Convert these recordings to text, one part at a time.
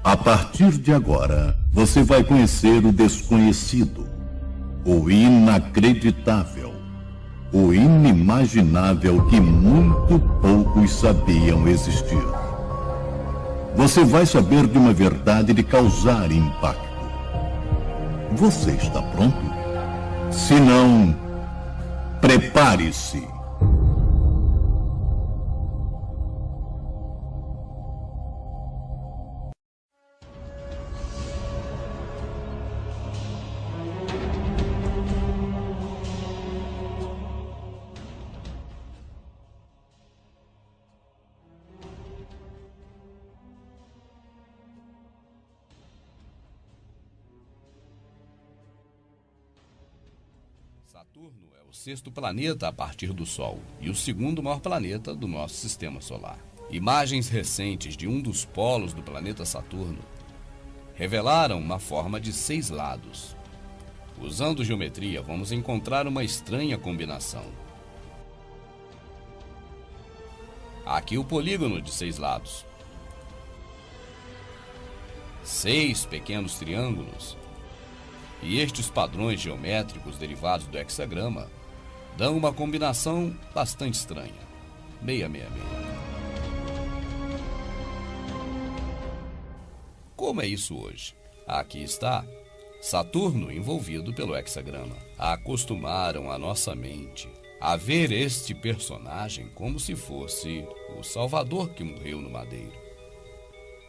A partir de agora, você vai conhecer o desconhecido, o inacreditável, o inimaginável que muito poucos sabiam existir. Você vai saber de uma verdade de causar impacto. Você está pronto? Se não, prepare-se. Saturno é o sexto planeta a partir do Sol e o segundo maior planeta do nosso sistema solar. Imagens recentes de um dos polos do planeta Saturno revelaram uma forma de 6 lados. Usando geometria, vamos encontrar uma estranha combinação. Aqui o polígono de 6 lados. 6 pequenos triângulos. E estes padrões geométricos derivados do hexagrama dão uma combinação bastante estranha. 666. Como é isso hoje? Aqui está. Saturno envolvido pelo hexagrama. Acostumaram a nossa mente a ver este personagem como se fosse o Salvador que morreu no madeiro.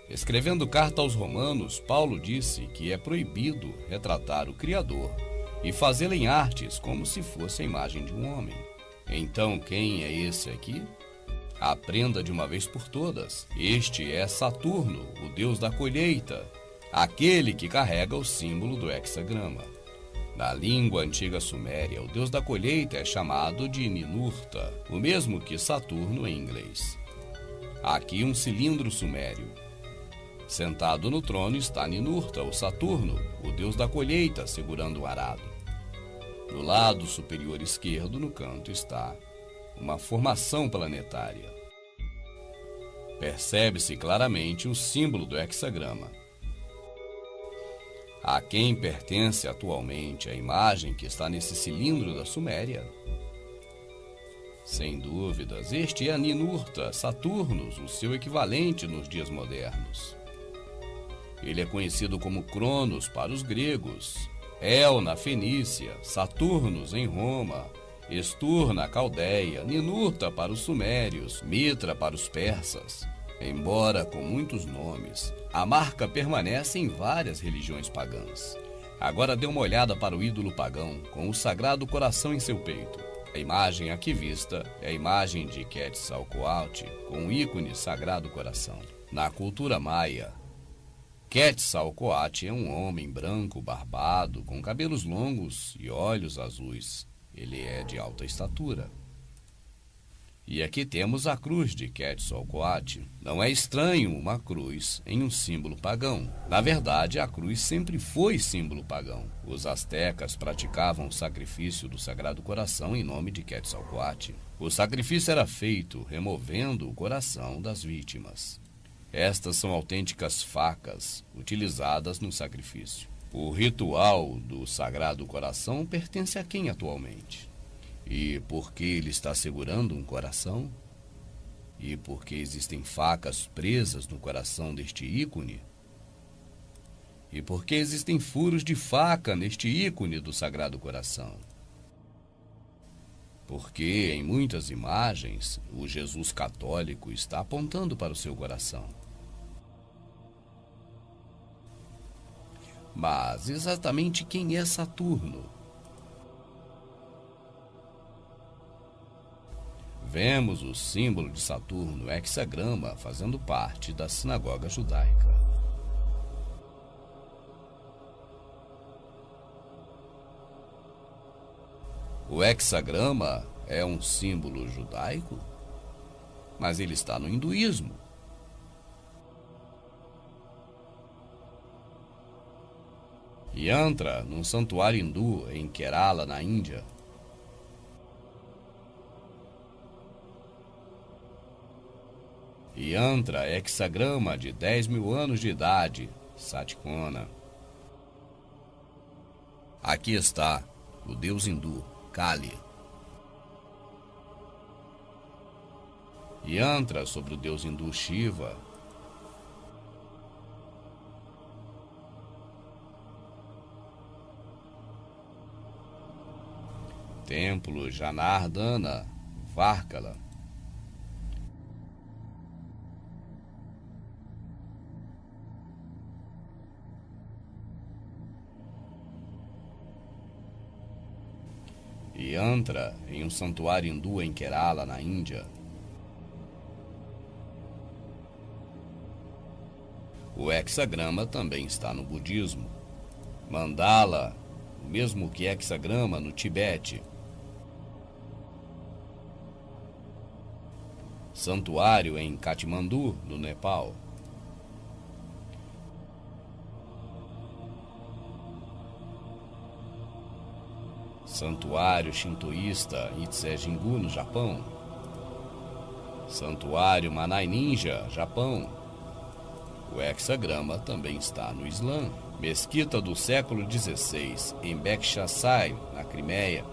Escrevendo carta aos Romanos, Paulo disse que é proibido retratar o Criador e fazê-lo em artes como se fosse a imagem de um homem. Então, quem é esse aqui? Aprenda de uma vez por todas. Este é Saturno, o deus da colheita, aquele que carrega o símbolo do hexagrama. Na língua antiga suméria, o deus da colheita é chamado de Ninurta, o mesmo que Saturno em inglês. Aqui um cilindro sumério. Sentado no trono está Ninurta, ou Saturno, o deus da colheita, segurando o arado. No lado superior esquerdo, no canto, está uma formação planetária. Percebe-se claramente o símbolo do hexagrama. A quem pertence atualmente a imagem que está nesse cilindro da Suméria? Sem dúvidas, este é Ninurta, Saturnus, o seu equivalente nos dias modernos. Ele é conhecido como Cronos para os gregos, El na Fenícia, Saturnus em Roma, Estur na Caldeia, Ninurta para os sumérios, Mitra para os persas. Embora com muitos nomes, a marca permanece em várias religiões pagãs. Agora dê uma olhada para o ídolo pagão, com o Sagrado Coração em seu peito. A imagem aqui vista é a imagem de Quetzalcóatl, com o ícone Sagrado Coração. Na cultura maia, Quetzalcóatl é um homem branco, barbado, com cabelos longos e olhos azuis. Ele é de alta estatura. E aqui temos a cruz de Quetzalcóatl. Não é estranho uma cruz em um símbolo pagão. Na verdade, a cruz sempre foi símbolo pagão. Os astecas praticavam o sacrifício do Sagrado Coração em nome de Quetzalcóatl. O sacrifício era feito removendo o coração das vítimas. Estas são autênticas facas utilizadas no sacrifício. O ritual do Sagrado Coração pertence a quem atualmente? E por que ele está segurando um coração? E por que existem facas presas no coração deste ícone? E por que existem furos de faca neste ícone do Sagrado Coração? Porque em muitas imagens o Jesus católico está apontando para o seu coração. Mas exatamente quem é Saturno? Vemos o símbolo de Saturno, o hexagrama, fazendo parte da sinagoga judaica. O hexagrama é um símbolo judaico, mas ele está no hinduísmo. Yantra, num santuário hindu em Kerala, na Índia. Yantra hexagrama de 10.000 anos de idade, Satikona. Aqui está o deus hindu, Kali. Yantra sobre o deus hindu Shiva. Templo Janardana, Varkala. Yantra em um santuário hindu em Kerala, na Índia. O hexagrama também está no budismo. Mandala, o mesmo que hexagrama no Tibete. Santuário em Katmandu, no Nepal. Santuário shintoísta Ise-jin-gu, no Japão. Santuário Manai Ninja, Japão. O hexagrama também está no Islã. Mesquita do século XVI, em Bekshasai, na Crimeia.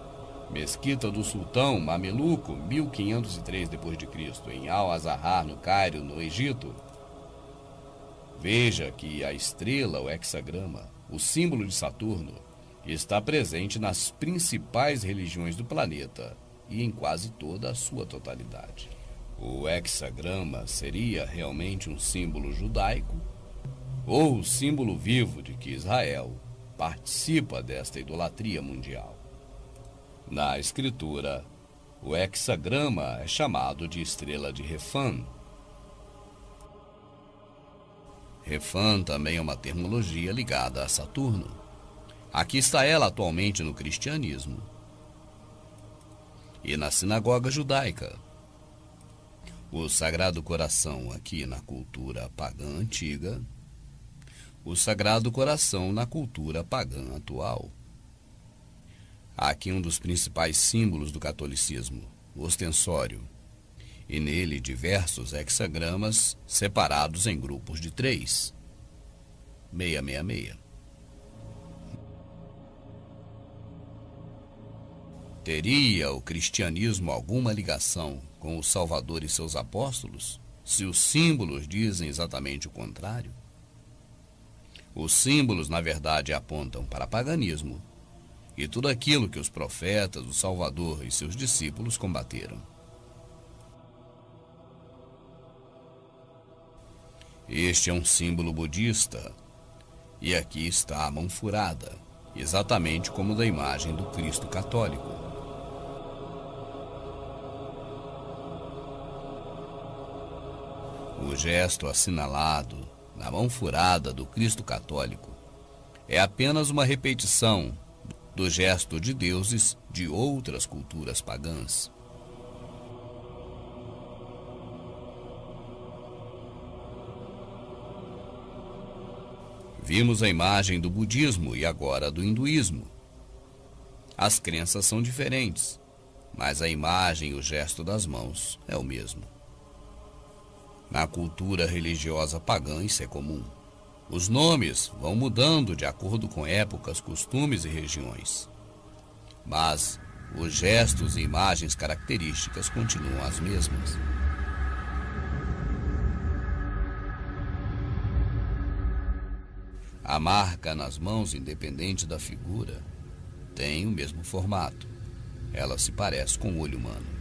Mesquita do Sultão Mameluco, 1503 d.C., em Al-Azhar, no Cairo, no Egito. Veja que a estrela, o hexagrama, o símbolo de Saturno, está presente nas principais religiões do planeta e em quase toda a sua totalidade. O hexagrama seria realmente um símbolo judaico ou o símbolo vivo de que Israel participa desta idolatria mundial? Na escritura, o hexagrama é chamado de estrela de Refan. Refan também é uma terminologia ligada a Saturno. Aqui está ela atualmente no cristianismo e na sinagoga judaica. O Sagrado Coração aqui na cultura pagã antiga, o Sagrado Coração na cultura pagã atual. Aqui um dos principais símbolos do catolicismo, o ostensório, e nele diversos hexagramas separados em grupos de 3. 666. Teria o cristianismo alguma ligação com o Salvador e seus apóstolos, se os símbolos dizem exatamente o contrário? Os símbolos, na verdade, apontam para paganismo e tudo aquilo que os profetas, o Salvador e seus discípulos combateram. Este é um símbolo budista, e aqui está a mão furada, exatamente como da imagem do Cristo católico. O gesto assinalado na mão furada do Cristo católico é apenas uma repetição do gesto de deuses de outras culturas pagãs. Vimos a imagem do budismo e agora do hinduísmo. As crenças são diferentes, mas a imagem e o gesto das mãos é o mesmo. Na cultura religiosa pagã isso é comum. Os nomes vão mudando de acordo com épocas, costumes e regiões. Mas os gestos e imagens características continuam as mesmas. A marca nas mãos, independente da figura, tem o mesmo formato. Ela se parece com o olho humano.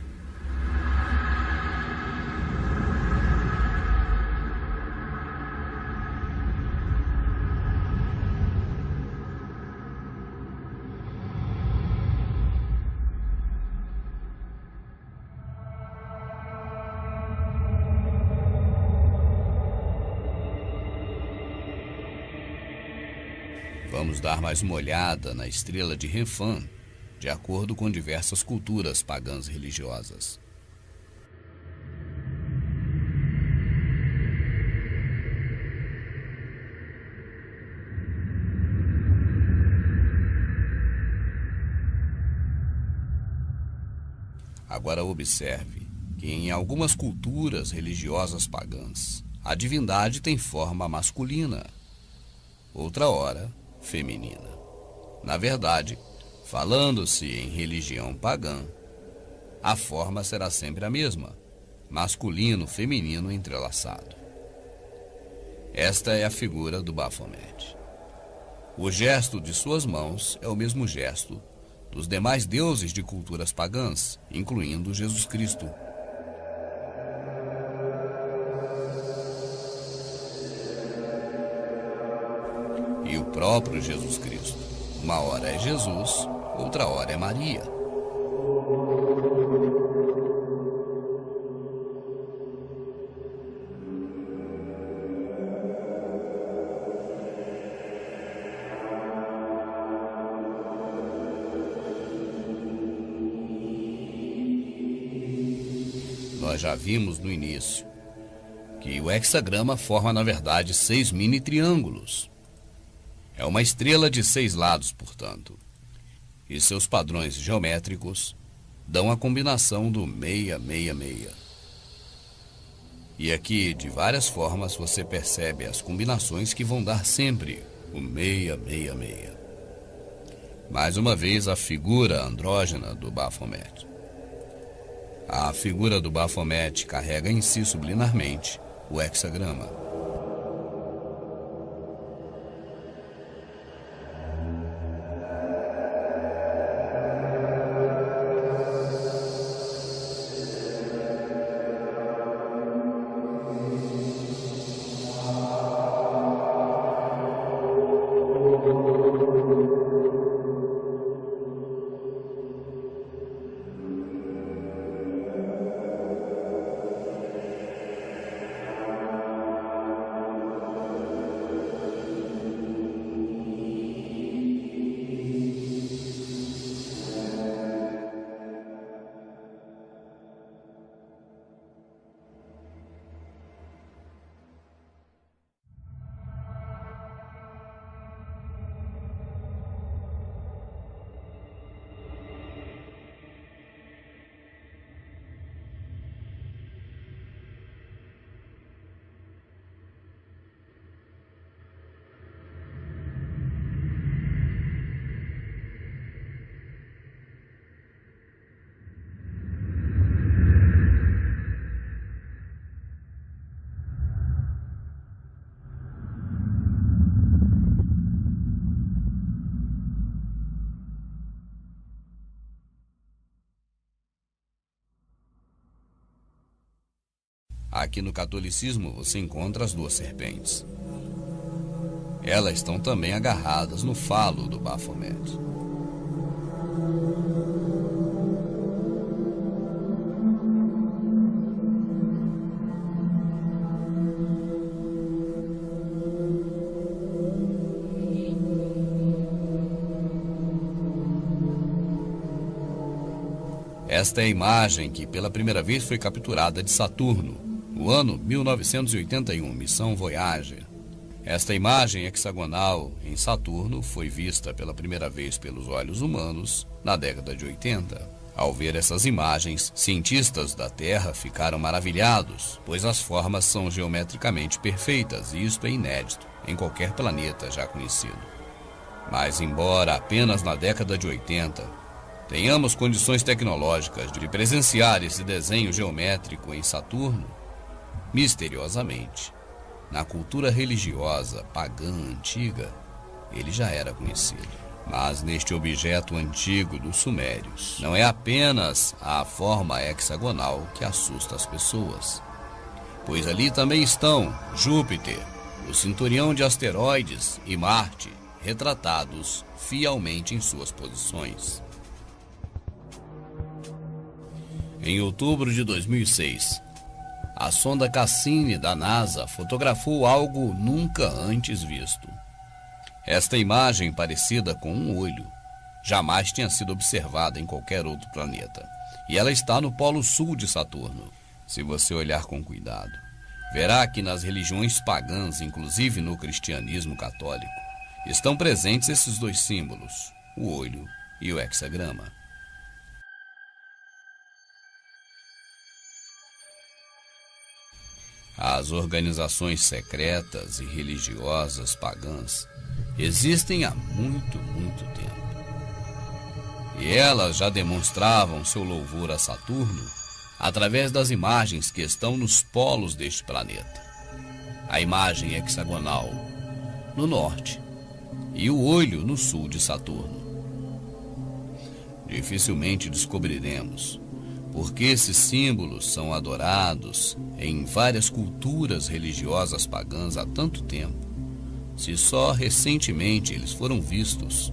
Vamos dar mais uma olhada na estrela de Refan, de acordo com diversas culturas pagãs religiosas. Agora observe que em algumas culturas religiosas pagãs, a divindade tem forma masculina, outra hora feminina. Na verdade, falando-se em religião pagã, a forma será sempre a mesma, masculino-feminino entrelaçado. Esta é a figura do Baphomet. O gesto de suas mãos é o mesmo gesto dos demais deuses de culturas pagãs, incluindo Jesus Cristo. E o próprio Jesus Cristo. Uma hora é Jesus, outra hora é Maria. Nós já vimos no início que o hexagrama forma, na verdade, 6 mini triângulos. É uma estrela de 6 lados, portanto. E seus padrões geométricos dão a combinação do 666. E aqui, de várias formas, você percebe as combinações que vão dar sempre o 666. Mais uma vez, a figura andrógena do Baphomet. A figura do Baphomet carrega em si subliminarmente o hexagrama. Aqui no catolicismo você encontra as 2 serpentes. Elas estão também agarradas no falo do Baphomet. Esta é a imagem que pela primeira vez foi capturada de Saturno, no ano 1981, missão Voyager. Esta imagem hexagonal em Saturno foi vista pela primeira vez pelos olhos humanos na década de 80. Ao ver essas imagens, cientistas da Terra ficaram maravilhados, pois as formas são geometricamente perfeitas e isto é inédito em qualquer planeta já conhecido. Mas embora apenas na década de 80 tenhamos condições tecnológicas de presenciar esse desenho geométrico em Saturno, misteriosamente, na cultura religiosa pagã antiga, ele já era conhecido. Mas neste objeto antigo dos sumérios, não é apenas a forma hexagonal que assusta as pessoas, pois ali também estão Júpiter, o cinturão de asteroides e Marte, retratados fielmente em suas posições. Em outubro de 2006, a sonda Cassini da NASA fotografou algo nunca antes visto. Esta imagem, parecida com um olho, jamais tinha sido observada em qualquer outro planeta. E ela está no polo sul de Saturno. Se você olhar com cuidado, verá que nas religiões pagãs, inclusive no cristianismo católico, estão presentes esses 2 símbolos, o olho e o hexagrama. As organizações secretas e religiosas pagãs existem há muito, muito tempo. E elas já demonstravam seu louvor a Saturno através das imagens que estão nos polos deste planeta. A imagem hexagonal no norte e o olho no sul de Saturno. Dificilmente descobriremos porque esses símbolos são adorados em várias culturas religiosas pagãs há tanto tempo, se só recentemente eles foram vistos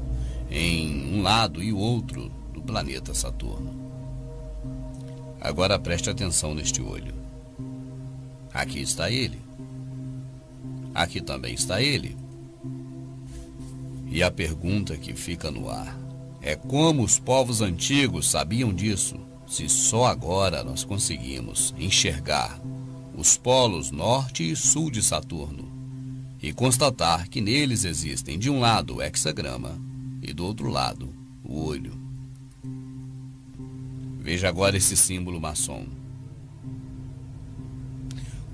em um lado e o outro do planeta Saturno. Agora preste atenção neste olho. Aqui está ele. Aqui também está ele. E a pergunta que fica no ar é como os povos antigos sabiam disso, se só agora nós conseguimos enxergar os polos norte e sul de Saturno e constatar que neles existem de um lado o hexagrama e do outro lado o olho. Veja agora esse símbolo maçom.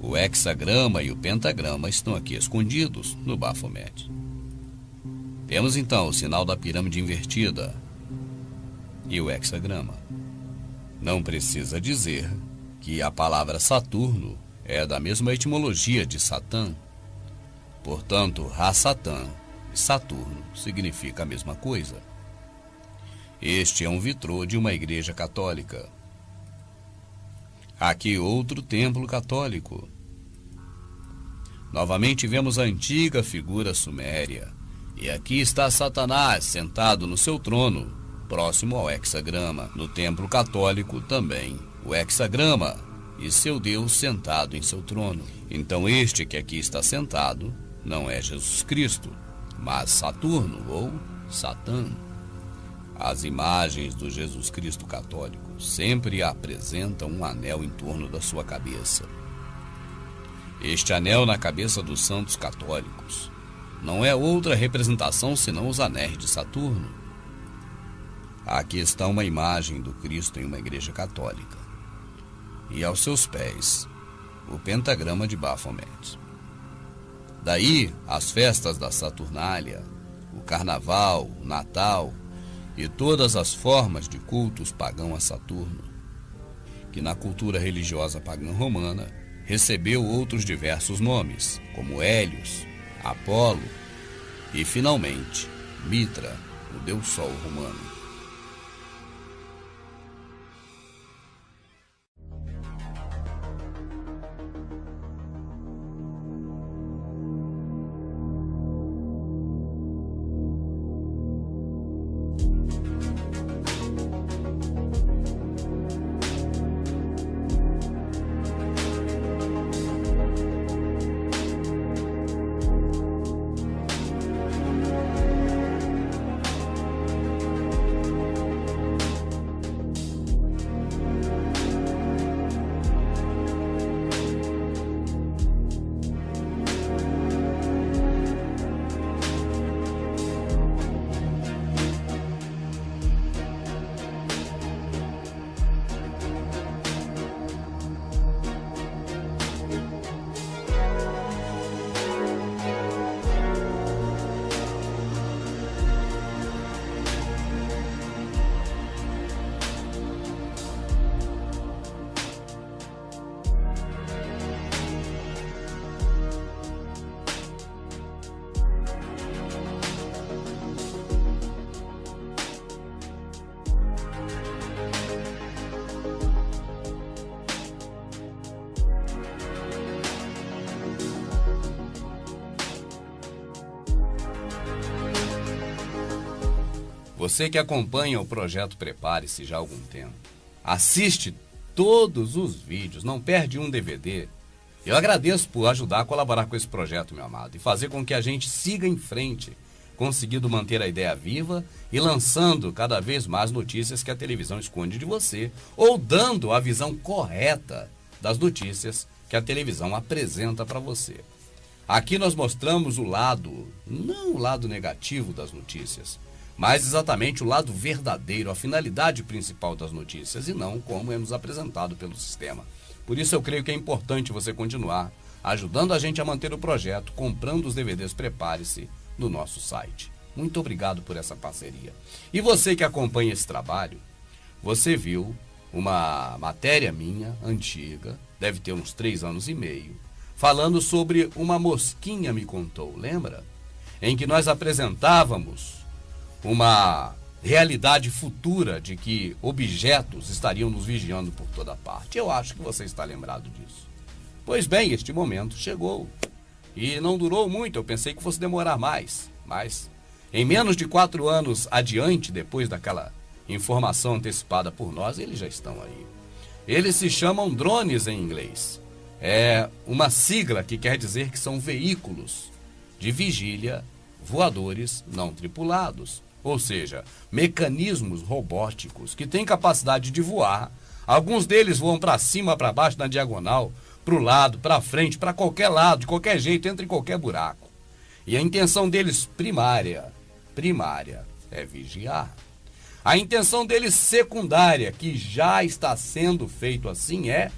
O hexagrama e o pentagrama estão aqui escondidos no Baphomet. Temos então o sinal da pirâmide invertida e o hexagrama. Não precisa dizer que a palavra Saturno é da mesma etimologia de Satã. Portanto, Ra-Satã e Saturno significa a mesma coisa. Este é um vitrô de uma igreja católica. Aqui outro templo católico. Novamente vemos a antiga figura suméria. E aqui está Satanás sentado no seu trono, próximo ao hexagrama. No templo católico também, o hexagrama e seu Deus sentado em seu trono. Então este que aqui está sentado não é Jesus Cristo, mas Saturno ou Satã. As imagens do Jesus Cristo católico sempre apresentam um anel em torno da sua cabeça. Este anel na cabeça dos santos católicos não é outra representação senão os anéis de Saturno. Aqui está uma imagem do Cristo em uma igreja católica. E aos seus pés, o pentagrama de Baphomet. Daí, as festas da Saturnália, o Carnaval, o Natal e todas as formas de cultos pagãos a Saturno, que na cultura religiosa pagã romana recebeu outros diversos nomes, como Hélios, Apolo e, finalmente, Mitra, o deus Sol romano. Você que acompanha o projeto Prepare-se já há algum tempo, assiste todos os vídeos, não perde um DVD. Eu agradeço por ajudar a colaborar com esse projeto, meu amado, e fazer com que a gente siga em frente, conseguindo manter a ideia viva e lançando cada vez mais notícias que a televisão esconde de você, ou dando a visão correta das notícias que a televisão apresenta para você. Aqui nós mostramos o lado, não o lado negativo das notícias, mas exatamente o lado verdadeiro, a finalidade principal das notícias, e não como é nos apresentado pelo sistema. Por isso eu creio que é importante você continuar ajudando a gente a manter o projeto, comprando os DVDs Prepare-se no nosso site. Muito obrigado por essa parceria. E você que acompanha esse trabalho, você viu uma matéria minha, antiga, deve ter uns 3 anos e meio, falando sobre uma mosquinha me contou, lembra? Em que nós apresentávamos uma realidade futura de que objetos estariam nos vigiando por toda parte. Eu acho que você está lembrado disso. Pois bem, este momento chegou. E não durou muito, eu pensei que fosse demorar mais. Mas, em menos de 4 anos adiante, depois daquela informação antecipada por nós, eles já estão aí. Eles se chamam drones em inglês. É uma sigla que quer dizer que são veículos de vigília voadores não tripulados. Ou seja, mecanismos robóticos que têm capacidade de voar. Alguns deles voam para cima, para baixo, na diagonal, para o lado, para frente, para qualquer lado, de qualquer jeito, entra em qualquer buraco. E a intenção deles primária, é vigiar. A intenção deles secundária, que já está sendo feito assim, é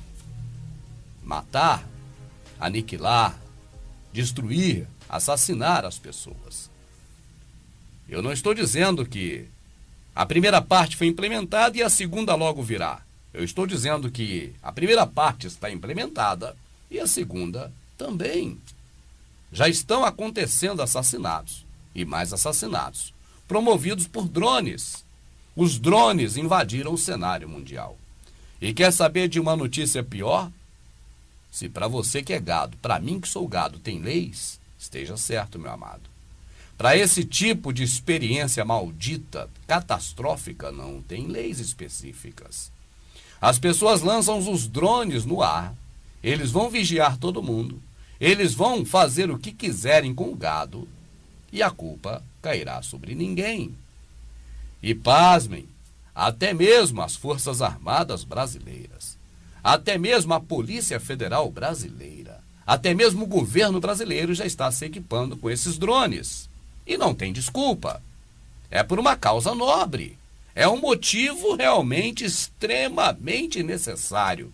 matar, aniquilar, destruir, assassinar as pessoas. Eu não estou dizendo que a primeira parte foi implementada e a segunda logo virá. Eu estou dizendo que a primeira parte está implementada e a segunda também. Já estão acontecendo assassinatos e mais assassinatos, promovidos por drones. Os drones invadiram o cenário mundial. E quer saber de uma notícia pior? Se para você que é gado, para mim que sou gado, tem leis, esteja certo, meu amado. Para esse tipo de experiência maldita, catastrófica, não tem leis específicas. As pessoas lançam os drones no ar, eles vão vigiar todo mundo, eles vão fazer o que quiserem com o gado e a culpa cairá sobre ninguém. E pasmem, até mesmo as Forças Armadas brasileiras, até mesmo a Polícia Federal brasileira, até mesmo o governo brasileiro já está se equipando com esses drones. E não tem desculpa. É por uma causa nobre. É um motivo realmente extremamente necessário.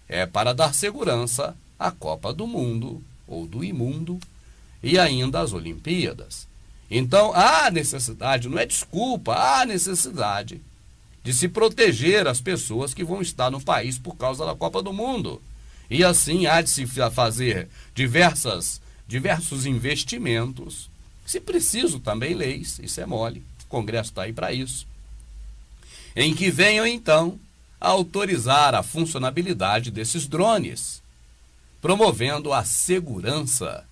É para dar segurança à Copa do Mundo, ou do imundo, e ainda às Olimpíadas. Então, há necessidade, não é desculpa, há necessidade de se proteger as pessoas que vão estar no país por causa da Copa do Mundo. E assim há de se fazer diversos investimentos. Se preciso, também leis, isso é mole, o Congresso está aí para isso, em que venham então a autorizar a funcionabilidade desses drones, promovendo a segurança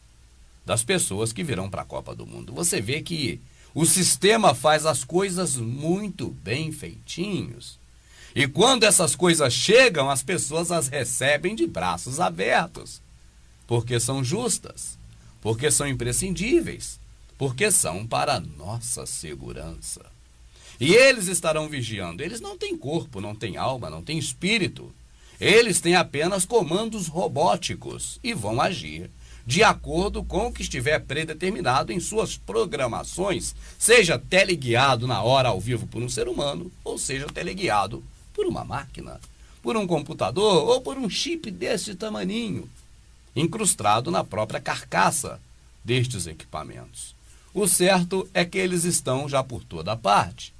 das pessoas que virão para a Copa do Mundo. Você vê que o sistema faz as coisas muito bem feitinhos, e quando essas coisas chegam, as pessoas as recebem de braços abertos, porque são justas, porque são imprescindíveis, porque são para a nossa segurança. E eles estarão vigiando. Eles não têm corpo, não têm alma, não têm espírito. Eles têm apenas comandos robóticos e vão agir de acordo com o que estiver predeterminado em suas programações, seja teleguiado na hora ao vivo por um ser humano, ou seja teleguiado por uma máquina, por um computador ou por um chip desse tamaninho, incrustado na própria carcaça destes equipamentos. O certo é que eles estão já por toda parte.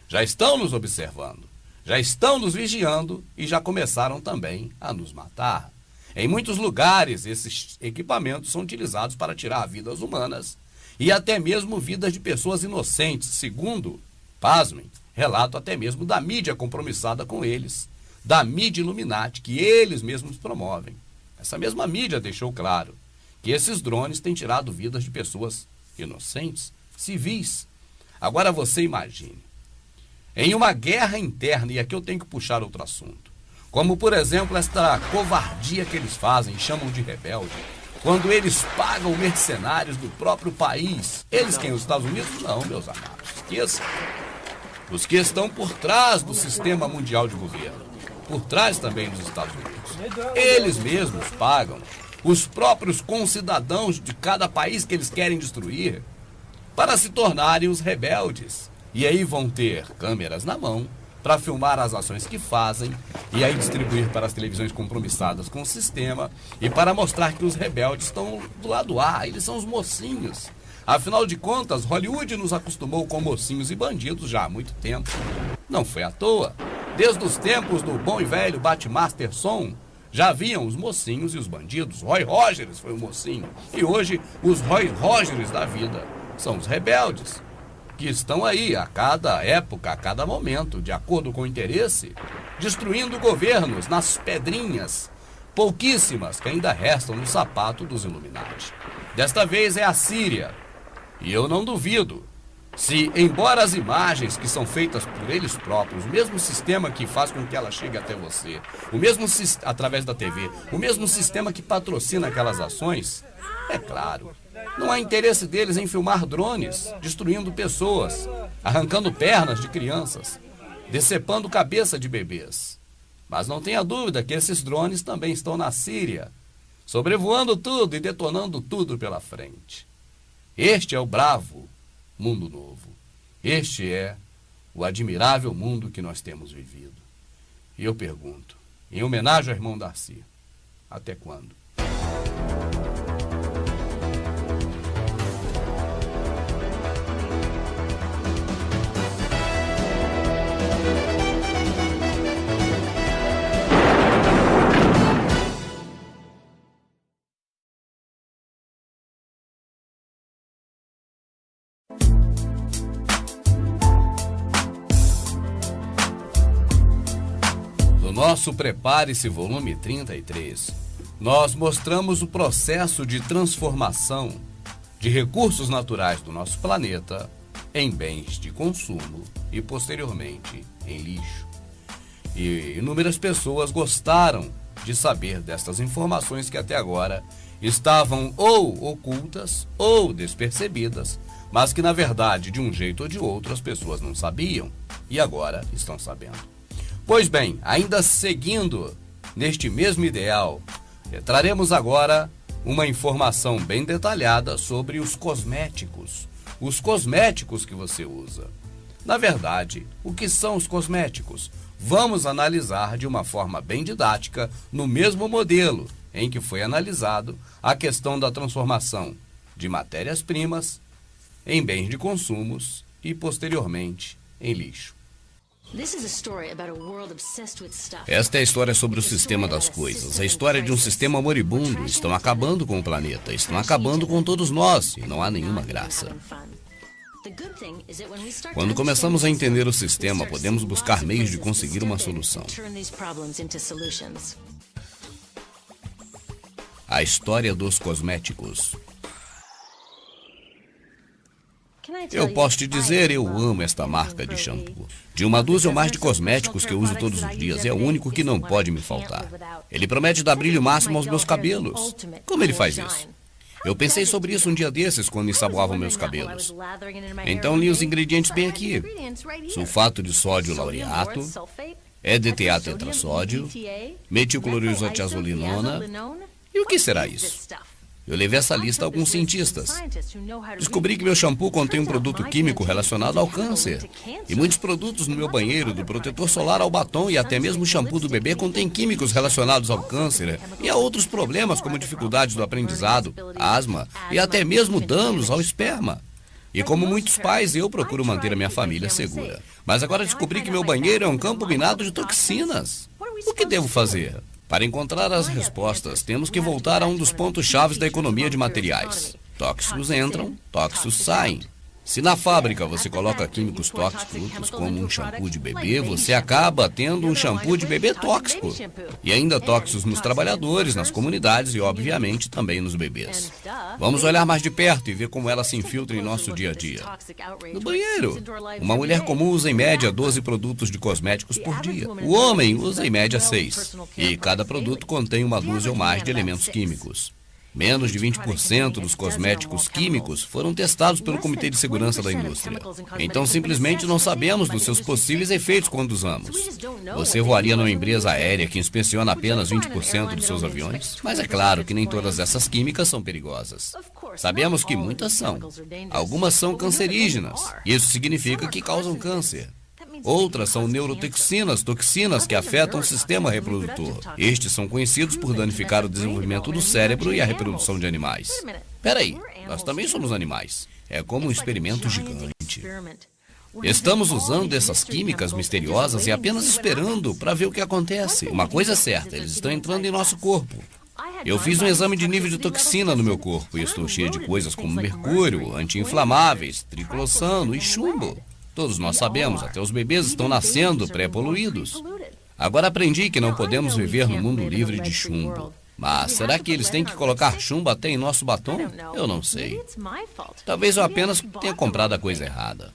Já estão nos observando, já estão nos vigiando e já começaram também a nos matar. Em muitos lugares, esses equipamentos são utilizados para tirar vidas humanas e até mesmo vidas de pessoas inocentes, segundo, pasmem, relato até mesmo da mídia compromissada com eles, da mídia Illuminati que eles mesmos promovem. Essa mesma mídia deixou claro que esses drones têm tirado vidas de pessoas inocentes, civis. Agora você imagine, em uma guerra interna, e aqui eu tenho que puxar outro assunto, como por exemplo esta covardia que eles fazem, chamam de rebelde, quando eles pagam mercenários do próprio país. Eles quem? Os Estados Unidos? Não, meus amados, esqueça. Os que estão por trás do sistema mundial de governo, por trás também dos Estados Unidos, eles mesmos pagam os próprios concidadãos de cada país que eles querem destruir para se tornarem os rebeldes. E aí vão ter câmeras na mão para filmar as ações que fazem e aí distribuir para as televisões compromissadas com o sistema e para mostrar que os rebeldes estão do lado A, eles são os mocinhos. Afinal de contas, Hollywood nos acostumou com mocinhos e bandidos já há muito tempo. Não foi à toa. Desde os tempos do bom e velho Batmasterson, já haviam os mocinhos e os bandidos. Roy Rogers foi o mocinho. E hoje, os Roy Rogers da vida são os rebeldes, que estão aí a cada época, a cada momento, de acordo com o interesse, destruindo governos nas pedrinhas, pouquíssimas que ainda restam no sapato dos Illuminati. Desta vez é a Síria. E eu não duvido, se, embora as imagens que são feitas por eles próprios, o mesmo sistema que faz com que ela chegue até você, o mesmo através da TV, o mesmo sistema que patrocina aquelas ações, é claro, não há interesse deles em filmar drones, destruindo pessoas, arrancando pernas de crianças, decepando cabeça de bebês. Mas não tenha dúvida que esses drones também estão na Síria, sobrevoando tudo e detonando tudo pela frente. Este é o bravo mundo novo. Este é o admirável mundo que nós temos vivido. E eu pergunto, em homenagem ao irmão Darcy, até quando? No nosso Prepare-se volume 33, nós mostramos o processo de transformação de recursos naturais do nosso planeta em bens de consumo e, posteriormente, em lixo. E inúmeras pessoas gostaram de saber destas informações que até agora estavam ou ocultas ou despercebidas, mas que, na verdade, de um jeito ou de outro, as pessoas não sabiam e agora estão sabendo. Pois bem, ainda seguindo neste mesmo ideal, traremos agora uma informação bem detalhada sobre os cosméticos. Os cosméticos que você usa. Na verdade, o que são os cosméticos? Vamos analisar de uma forma bem didática no mesmo modelo em que foi analisado a questão da transformação de matérias-primas em bens de consumos e, posteriormente, em lixo. Esta é a história sobre o sistema das coisas, a história de um sistema moribundo. Estão acabando com o planeta, estão acabando com todos nós, e não há nenhuma graça. Quando começamos a entender o sistema, podemos buscar meios de conseguir uma solução. A história dos cosméticos. Eu posso te dizer, eu amo esta marca de shampoo. De uma dúzia ou mais de cosméticos que eu uso todos os dias, é o único que não pode me faltar. Ele promete dar brilho máximo aos meus cabelos. Como ele faz isso? Eu pensei sobre isso um dia desses, quando ensaboava meus cabelos. Então li os ingredientes bem aqui. Sulfato de sódio laureato, EDTA tetrassódio, metilcloroisotiazolinona. E o que será isso? Eu levei essa lista a alguns cientistas. Descobri que meu shampoo contém um produto químico relacionado ao câncer. E muitos produtos no meu banheiro, do protetor solar ao batom e até mesmo o shampoo do bebê, contém químicos relacionados ao câncer e a outros problemas como dificuldades do aprendizado, asma e até mesmo danos ao esperma. E como muitos pais, eu procuro manter a minha família segura. Mas agora descobri que meu banheiro é um campo minado de toxinas. O que devo fazer? Para encontrar as respostas, temos que voltar a um dos pontos-chave da economia de materiais. Tóxicos entram, tóxicos saem. Se na fábrica você coloca químicos tóxicos, como um shampoo de bebê, você acaba tendo um shampoo de bebê tóxico. E ainda tóxicos nos trabalhadores, nas comunidades e, obviamente, também nos bebês. Vamos olhar mais de perto e ver como ela se infiltra em nosso dia a dia. No banheiro, uma mulher comum usa em média 12 produtos de cosméticos por dia. O homem usa em média 6. E cada produto contém uma dúzia ou mais de elementos químicos. Menos de 20% dos cosméticos químicos foram testados pelo Comitê de Segurança da Indústria. Então, simplesmente não sabemos dos seus possíveis efeitos quando usamos. Você voaria numa empresa aérea que inspeciona apenas 20% dos seus aviões? Mas é claro que nem todas essas químicas são perigosas. Sabemos que muitas são. Algumas são cancerígenas. Isso significa que causam câncer. Outras são neurotoxinas, toxinas que afetam o sistema reprodutor. Estes são conhecidos por danificar o desenvolvimento do cérebro e a reprodução de animais. Peraí, nós também somos animais. É como um experimento gigante. Estamos usando essas químicas misteriosas e apenas esperando para ver o que acontece. Uma coisa é certa, eles estão entrando em nosso corpo. Eu fiz um exame de nível de toxina no meu corpo e estou cheio de coisas como mercúrio, anti-inflamáveis, triclosano e chumbo. Todos nós sabemos, até os bebês estão nascendo pré-poluídos. Agora aprendi que não podemos viver no mundo livre de chumbo. Mas será que eles têm que colocar chumbo até em nosso batom? Eu não sei. Talvez eu apenas tenha comprado a coisa errada.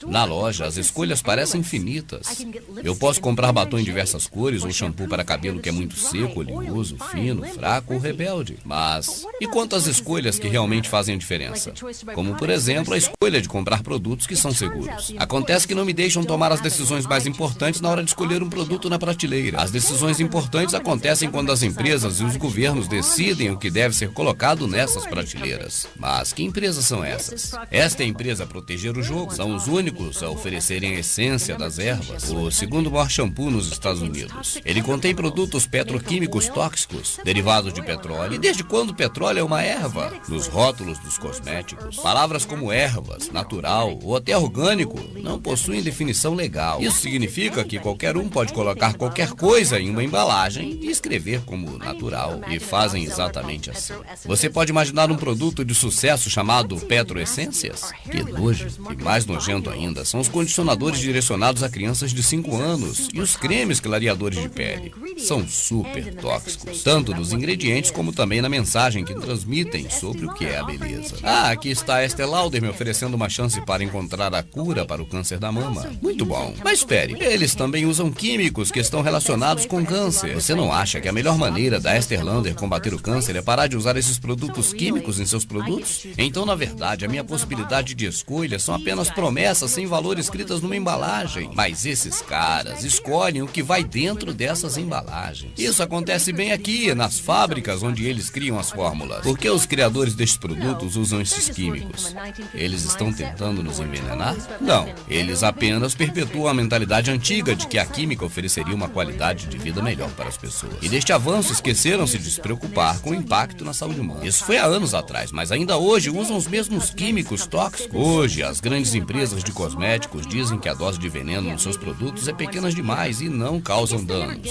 Na loja, as escolhas parecem infinitas. Eu posso comprar batom em diversas cores ou shampoo para cabelo que é muito seco, oleoso, fino, fraco ou rebelde. Mas, e quanto às escolhas que realmente fazem a diferença? Como, por exemplo, a escolha de comprar produtos que são seguros. Acontece que não me deixam tomar as decisões mais importantes na hora de escolher um produto na prateleira. As decisões importantes acontecem quando as empresas e os governos decidem o que deve ser colocado nessas prateleiras. Mas que empresas são essas? Esta é a empresa a proteger o jogo. São os únicos a oferecerem a essência das ervas. O segundo maior shampoo nos Estados Unidos. Ele contém produtos petroquímicos tóxicos, derivados de petróleo. E desde quando o petróleo é uma erva? Nos rótulos dos cosméticos, palavras como ervas, natural ou até orgânico não possuem definição legal. Isso significa que qualquer um pode colocar qualquer coisa em uma embalagem e escrever como natural. E fazem exatamente assim. Você pode imaginar um produto de sucesso chamado Petroessências? Que nojo. E mais nojento ainda são os condicionadores direcionados a crianças de 5 anos e os cremes clareadores de pele. São super tóxicos, tanto nos ingredientes como também na mensagem que transmitem sobre o que é a beleza. Ah, aqui está a Estée Lauder me oferecendo uma chance para encontrar a cura para o câncer da mama. Muito bom. Mas espere, eles também usam químicos que estão relacionados com câncer. Você não acha que a melhor maneira da Estée Lauder combater o câncer é parar de usar esses produtos químicos em seus produtos? Então, na verdade, a minha possibilidade de escolha são apenas promessas sem valor escritas numa embalagem. Mas esses caras escolhem o que vai dentro dessas embalagens. Isso acontece bem aqui, nas fábricas onde eles criam as fórmulas. Por que os criadores destes produtos usam esses químicos? Eles estão tentando nos envenenar? Não, eles apenas perpetuam a mentalidade antiga de que a química ofereceria uma qualidade de vida melhor para as pessoas. E deste avanço esqueceram-se de se preocupar com o impacto na saúde humana. Isso foi há anos atrás, mas ainda hoje usam os mesmos químicos tóxicos. Hoje, as grandes empresas de cosméticos dizem que a dose de veneno nos seus produtos é pequena demais e não causam danos.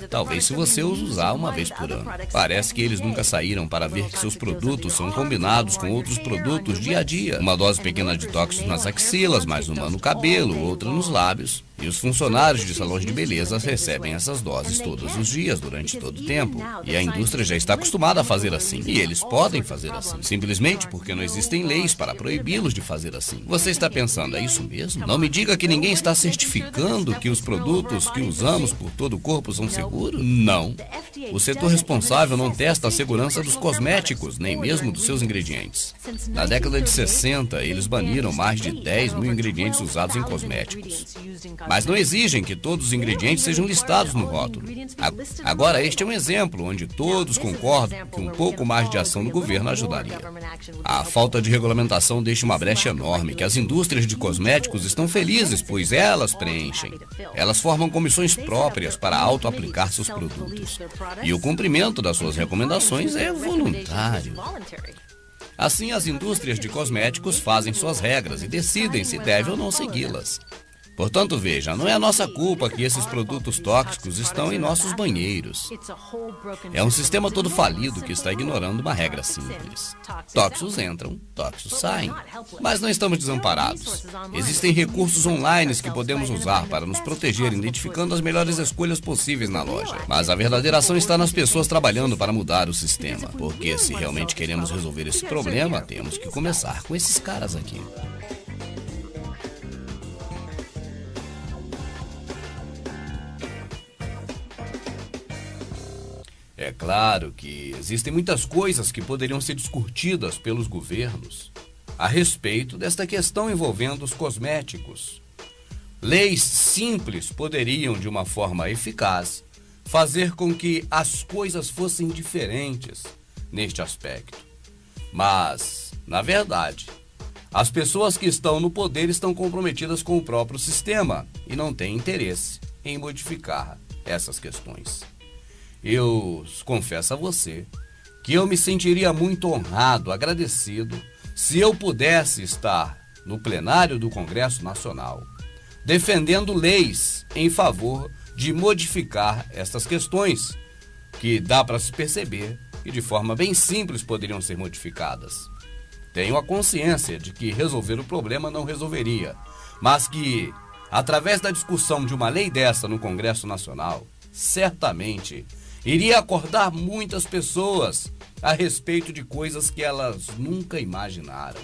Talvez se você os usar uma vez por ano. Parece que eles nunca saíram para ver que seus produtos são combinados com outros produtos dia a dia. Uma dose pequena de tóxicos nas axilas, mais uma no cabelo, outra nos lábios. E os funcionários de salões de beleza recebem essas doses todos os dias, durante todo o tempo. E a indústria já está acostumada a fazer assim. E eles podem fazer assim, simplesmente porque não existem leis para proibi-los de fazer assim. Você está pensando, é isso mesmo? Não me diga que ninguém está certificando que os produtos que usamos por todo o corpo são seguros? Não. O setor responsável não testa a segurança dos cosméticos, nem mesmo dos seus ingredientes. Na década de 60, eles baniram mais de 10 mil ingredientes usados em cosméticos. Mas não exigem que todos os ingredientes sejam listados no rótulo. Agora, este é um exemplo onde todos concordam que um pouco mais de ação do governo ajudaria. A falta de regulamentação deixa uma brecha enorme que as indústrias de cosméticos estão felizes, pois elas preenchem. Elas formam comissões próprias para auto-aplicar seus produtos. E o cumprimento das suas recomendações é voluntário. Assim, as indústrias de cosméticos fazem suas regras e decidem se deve ou não segui-las. Portanto, veja, não é a nossa culpa que esses produtos tóxicos estão em nossos banheiros. É um sistema todo falido que está ignorando uma regra simples. Tóxicos entram, tóxicos saem. Mas não estamos desamparados. Existem recursos online que podemos usar para nos proteger, identificando as melhores escolhas possíveis na loja. Mas a verdadeira ação está nas pessoas trabalhando para mudar o sistema. Porque se realmente queremos resolver esse problema, temos que começar com esses caras aqui. É claro que existem muitas coisas que poderiam ser discutidas pelos governos a respeito desta questão envolvendo os cosméticos. Leis simples poderiam, de uma forma eficaz, fazer com que as coisas fossem diferentes neste aspecto. Mas, na verdade, As pessoas que estão no poder estão comprometidas com o próprio sistema e não têm interesse em modificar essas questões. Eu confesso a você que eu me sentiria muito honrado, agradecido, se eu pudesse estar no plenário do Congresso Nacional defendendo leis em favor de modificar estas questões, que dá para se perceber que de forma bem simples poderiam ser modificadas. Tenho a consciência de que resolver o problema não resolveria, mas que, através da discussão de uma lei dessa no Congresso Nacional, certamente iria acordar muitas pessoas a respeito de coisas que elas nunca imaginaram.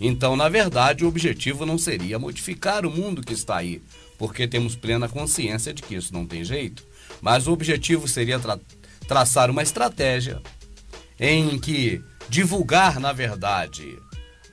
Então, na verdade, o objetivo não seria modificar o mundo que está aí, porque temos plena consciência de que isso não tem jeito, mas o objetivo seria traçar uma estratégia em que divulgar, na verdade,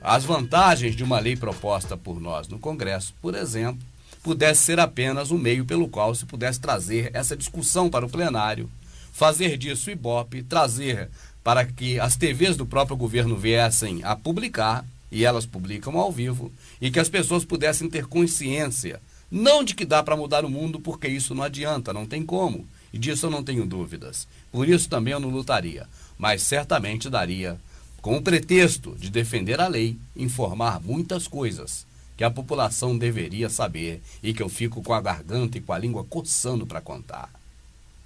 as vantagens de uma lei proposta por nós no Congresso, por exemplo, pudesse ser apenas um meio pelo qual se pudesse trazer essa discussão para o plenário, fazer disso ibope, trazer para que as TVs do próprio governo viessem a publicar, e elas publicam ao vivo, e que as pessoas pudessem ter consciência, não de que dá para mudar o mundo, porque isso não adianta, não tem como, e disso eu não tenho dúvidas. Por isso também eu não lutaria, mas certamente daria, com o pretexto de defender a lei, informar muitas coisas que a população deveria saber e que eu fico com a garganta e com a língua coçando para contar.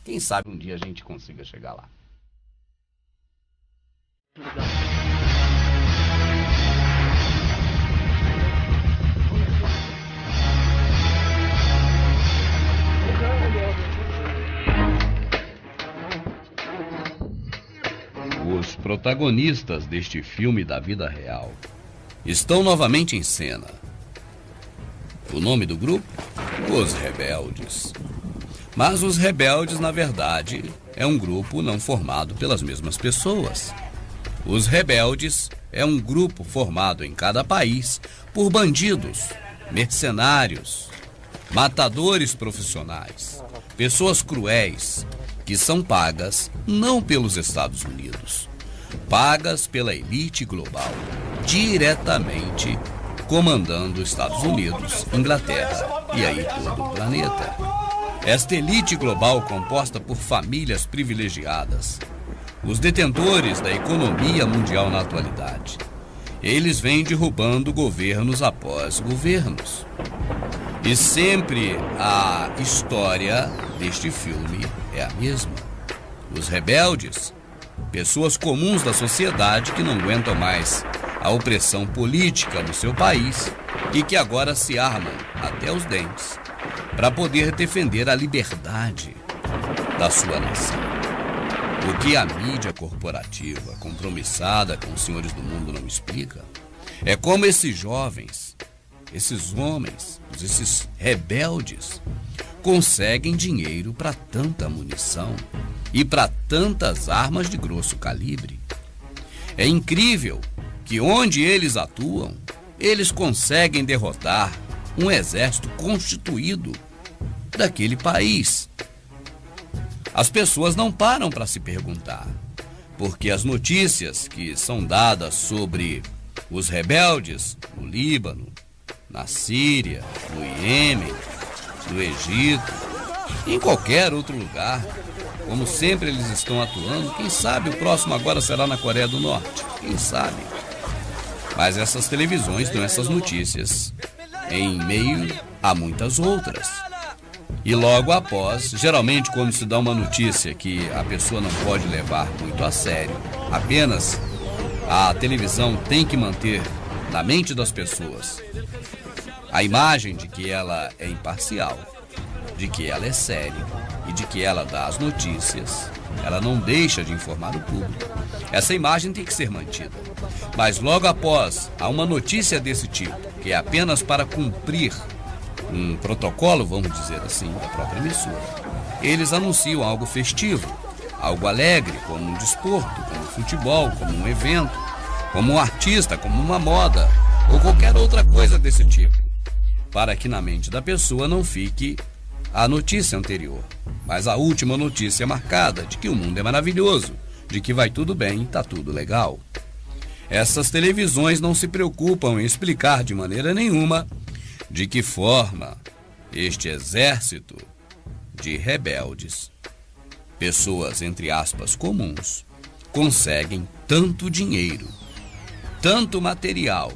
Quem sabe um dia a gente consiga chegar lá. Os protagonistas deste filme da vida real estão novamente em cena. O nome do grupo? Os Rebeldes. Mas os Rebeldes, na verdade, é um grupo não formado pelas mesmas pessoas. Os Rebeldes é um grupo formado em cada país por bandidos, mercenários, matadores profissionais, pessoas cruéis, que são pagas não pelos Estados Unidos, pagas pela elite global, diretamente comandando Estados Unidos, Inglaterra e aí todo o planeta. Esta elite global composta por famílias privilegiadas, os detentores da economia mundial na atualidade. Eles vêm derrubando governos após governos. E sempre a história deste filme é a mesma. Os rebeldes, pessoas comuns da sociedade que não aguentam mais a opressão política no seu país e que agora se armam até os dentes para poder defender a liberdade da sua nação. O que a mídia corporativa, compromissada com os senhores do mundo, não explica é como esses jovens, esses homens, esses rebeldes, conseguem dinheiro para tanta munição e para tantas armas de grosso calibre. É incrível que onde eles atuam, eles conseguem derrotar um exército constituído daquele país. As pessoas não param para se perguntar, porque as notícias que são dadas sobre os rebeldes no Líbano, na Síria, no Iêmen, no Egito, em qualquer outro lugar, como sempre eles estão atuando, quem sabe o próximo agora será na Coreia do Norte, quem sabe? Mas essas televisões dão essas notícias em meio a muitas outras. E logo após, geralmente quando se dá uma notícia que a pessoa não pode levar muito a sério, apenas a televisão tem que manter na mente das pessoas a imagem de que ela é imparcial, de que ela é séria e de que ela dá as notícias, ela não deixa de informar o público. Essa imagem tem que ser mantida. Mas logo após, há uma notícia desse tipo, que é apenas para cumprir um protocolo, vamos dizer assim, da própria emissora. Eles anunciam algo festivo, algo alegre, como um desporto, como um futebol, como um evento, como um artista, como uma moda, ou qualquer outra coisa desse tipo, para que na mente da pessoa não fique a notícia anterior, mas a última notícia marcada de que o mundo é maravilhoso, de que vai tudo bem, tá tudo legal. essas televisões não se preocupam em explicar de maneira nenhuma de que forma este exército de rebeldes, pessoas entre aspas comuns, conseguem tanto dinheiro, tanto material,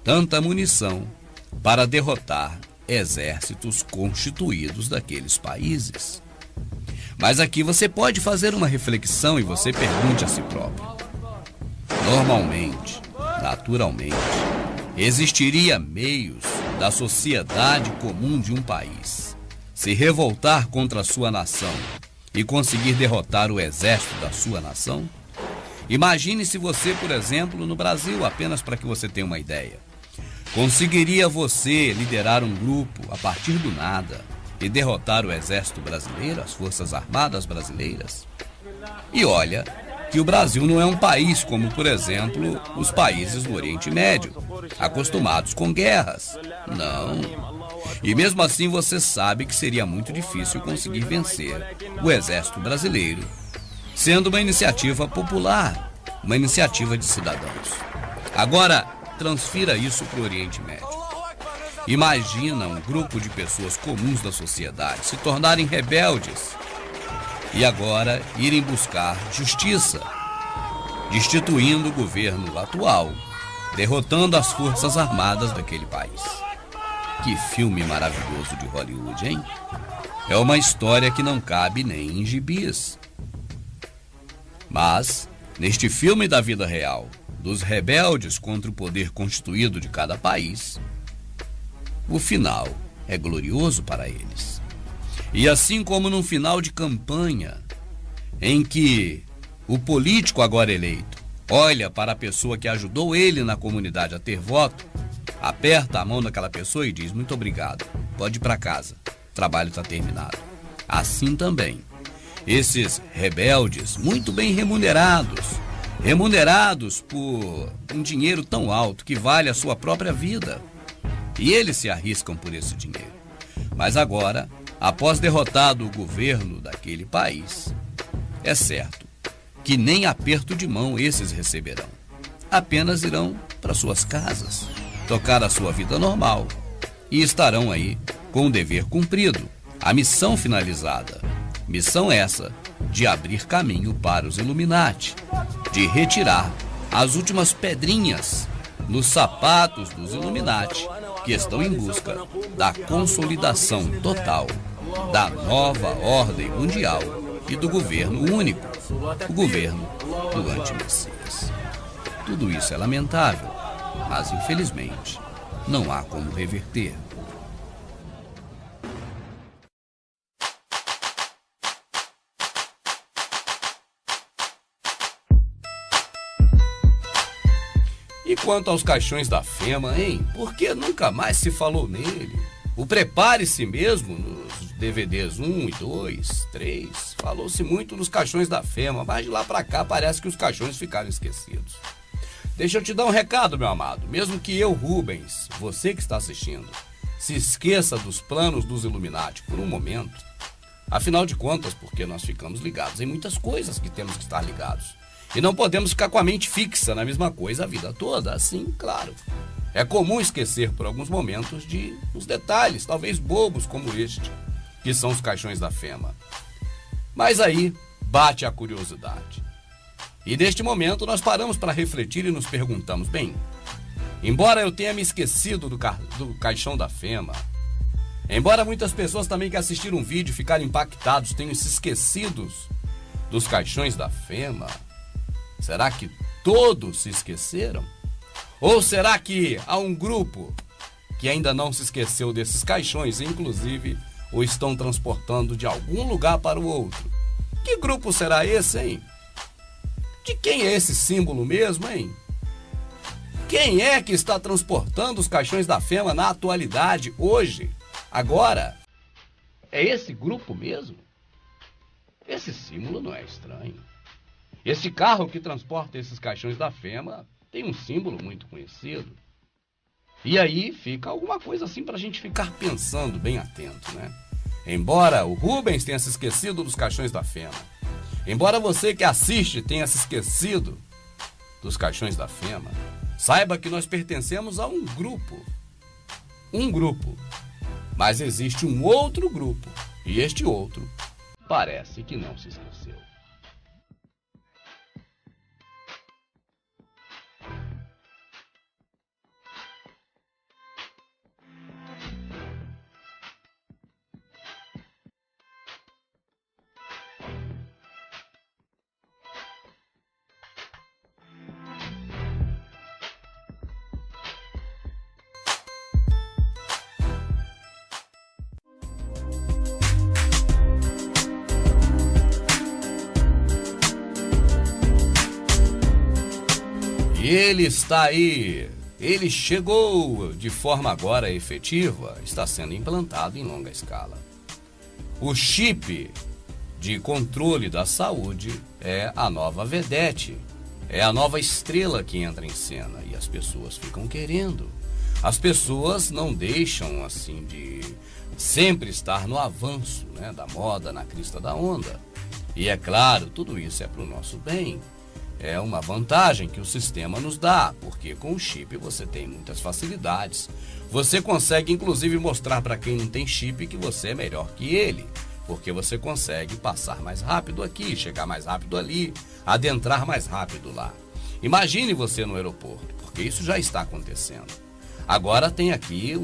tanta munição para derrotar exércitos constituídos daqueles países. Mas aqui você pode fazer uma reflexão e você pergunte a si próprio: normalmente, naturalmente, existiria meios da sociedade comum de um país se revoltar contra a sua nação e conseguir derrotar o exército da sua nação? Imagine se você, por exemplo, no Brasil, apenas para que você tenha uma ideia, conseguiria você liderar um grupo a partir do nada e derrotar o exército brasileiro, as forças armadas brasileiras? E olha que o Brasil não é um país como, por exemplo, os países do Oriente Médio, acostumados com guerras. Não. E mesmo assim você sabe que seria muito difícil conseguir vencer o exército brasileiro, sendo uma iniciativa popular, uma iniciativa de cidadãos. Agora, transfira isso para o Oriente Médio. Imagina um grupo de pessoas comuns da sociedade se tornarem rebeldes e agora irem buscar justiça, destituindo o governo atual, derrotando as forças armadas daquele país. Que filme maravilhoso de Hollywood, hein? É uma história que não cabe nem em gibis. Mas, neste filme da vida real, dos rebeldes contra o poder constituído de cada país, o final é glorioso para eles. E assim como num final de campanha, em que o político agora eleito olha para a pessoa que ajudou ele na comunidade a ter voto, aperta a mão daquela pessoa e diz: muito obrigado, pode ir para casa, o trabalho está terminado. Assim também, esses rebeldes muito bem remunerados por um dinheiro tão alto que vale a sua própria vida, e eles se arriscam por esse dinheiro. Mas agora, após derrotado o governo daquele país, é certo que nem aperto de mão esses receberão. Apenas irão para suas casas, tocar a sua vida normal e estarão aí com o dever cumprido, a missão finalizada. Missão essa de abrir caminho para os Illuminati, de retirar as últimas pedrinhas nos sapatos dos Illuminati, que estão em busca da consolidação total da nova ordem mundial e do governo único, o governo do anti-Messias. Tudo isso é lamentável, mas infelizmente não há como reverter. E quanto aos caixões da Fema, hein? Por que nunca mais se falou nele? O Prepare-se mesmo, nos DVDs 1 e 2, 3, falou-se muito dos caixões da Fema, mas de lá pra cá parece que os caixões ficaram esquecidos. Deixa eu te dar um recado, meu amado. Mesmo que eu, Rubens, você que está assistindo, se esqueça dos planos dos Illuminati por um momento, afinal de contas, porque nós ficamos ligados em muitas coisas que temos que estar ligados. E não podemos ficar com a mente fixa na mesma coisa a vida toda. Assim, claro, é comum esquecer por alguns momentos de uns detalhes, talvez bobos como este, que são os caixões da Fema. Mas aí bate a curiosidade. E neste momento nós paramos para refletir e nos perguntamos: bem, embora eu tenha me esquecido do caixão da Fema, embora muitas pessoas também que assistiram um vídeo e ficaram impactados tenham se esquecidos dos caixões da Fema, será que todos se esqueceram? Ou será que há um grupo que ainda não se esqueceu desses caixões e inclusive o estão transportando de algum lugar para o outro? Que grupo será esse, hein? De quem é esse símbolo mesmo, hein? Quem é que está transportando os caixões da Fema na atualidade, hoje, agora? É esse grupo mesmo? Esse símbolo não é estranho. Esse carro que transporta esses caixões da Fema tem um símbolo muito conhecido. E aí fica alguma coisa assim para a gente ficar pensando bem atento, né? Embora o Rubens tenha se esquecido dos caixões da Fema, embora você que assiste tenha se esquecido dos caixões da FEMA, saiba que nós pertencemos a um grupo. Um grupo. Mas existe um outro grupo. E este outro parece que não se esqueceu. Ele está aí, ele chegou de forma agora efetiva, está sendo implantado em longa escala. O chip de controle da saúde é a nova vedete, é a nova estrela que entra em cena e as pessoas ficam querendo. As pessoas não deixam assim de sempre estar no avanço, né, da moda, na crista da onda. E é claro, tudo isso é para o nosso bem. É uma vantagem que o sistema nos dá, porque com o chip você tem muitas facilidades. Você consegue inclusive mostrar para quem não tem chip que você é melhor que ele, porque você consegue passar mais rápido aqui, chegar mais rápido ali, adentrar mais rápido lá. Imagine você no aeroporto, porque isso já está acontecendo. Agora tem aqui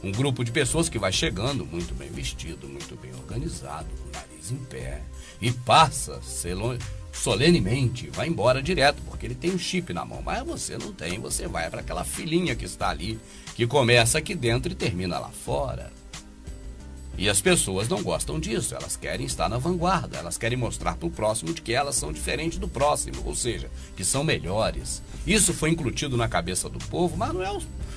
um grupo de pessoas que vai chegando muito bem vestido, muito bem organizado, com o nariz em pé, e passa solenemente, vai embora direto, porque ele tem um chip na mão, mas você não tem, você vai para aquela filinha que está ali, que começa aqui dentro e termina lá fora. E as pessoas não gostam disso, elas querem estar na vanguarda, elas querem mostrar para o próximo de que elas são diferentes do próximo, ou seja, que são melhores. Isso foi incutido na cabeça do povo, mas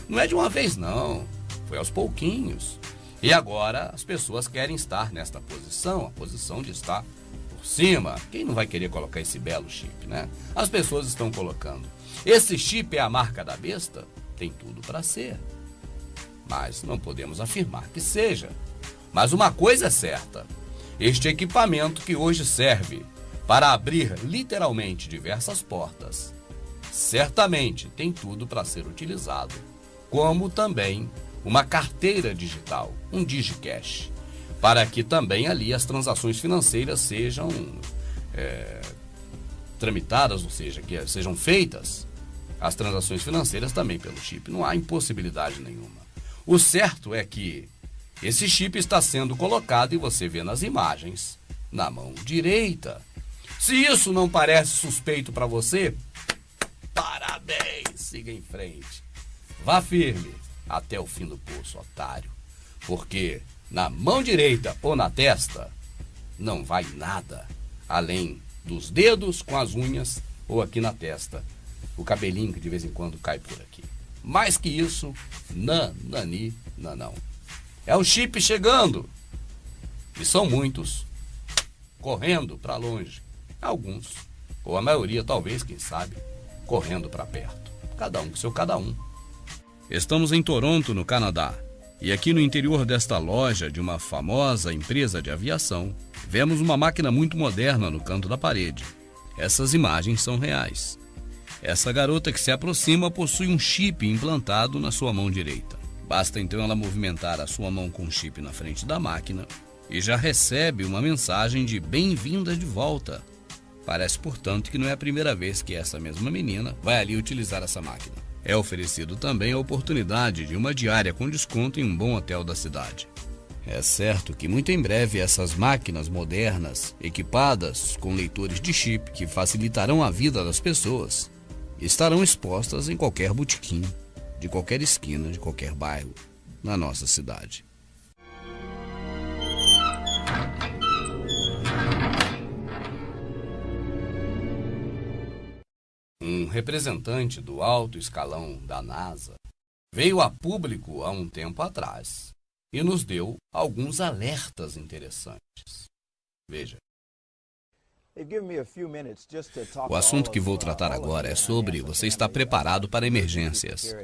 não é de uma vez não, foi aos pouquinhos. E agora as pessoas querem estar nesta posição, a posição de estar por cima. Quem não vai querer colocar esse belo chip, né? As pessoas estão colocando. Esse chip é a marca da besta? Tem tudo para ser. Mas não podemos afirmar que seja. Mas uma coisa é certa. Este equipamento que hoje serve para abrir literalmente diversas portas, certamente tem tudo para ser utilizado, como também uma carteira digital, um DigiCash, para que também ali as transações financeiras sejam tramitadas, ou seja, que sejam feitas as transações financeiras também pelo chip. Não há impossibilidade nenhuma. O certo é que esse chip está sendo colocado e você vê nas imagens na mão direita. Se isso não parece suspeito para você, parabéns, siga em frente. Vá firme até o fim do poço, otário. Porque na mão direita ou na testa não vai nada além dos dedos com as unhas ou aqui na testa, o cabelinho que de vez em quando cai por aqui. Mais que isso, nanani, não. É o chip chegando. E são muitos correndo para longe. Alguns, ou a maioria talvez, quem sabe, correndo para perto. Cada um com seu cada um. Estamos em Toronto, no Canadá. E aqui no interior desta loja de uma famosa empresa de aviação, vemos uma máquina muito moderna no canto da parede. Essas imagens são reais. Essa garota que se aproxima possui um chip implantado na sua mão direita. Basta então ela movimentar a sua mão com o chip na frente da máquina e já recebe uma mensagem de bem-vinda de volta. Parece, portanto, que não é a primeira vez que essa mesma menina vai ali utilizar essa máquina. É oferecido também a oportunidade de uma diária com desconto em um bom hotel da cidade. É certo que muito em breve essas máquinas modernas, equipadas com leitores de chip que facilitarão a vida das pessoas, estarão expostas em qualquer botequim, de qualquer esquina, de qualquer bairro, na nossa cidade. Um representante do alto escalão da NASA veio a público há um tempo atrás e nos deu alguns alertas interessantes. Veja. O assunto que vou tratar agora é sobre você estar preparado para emergências.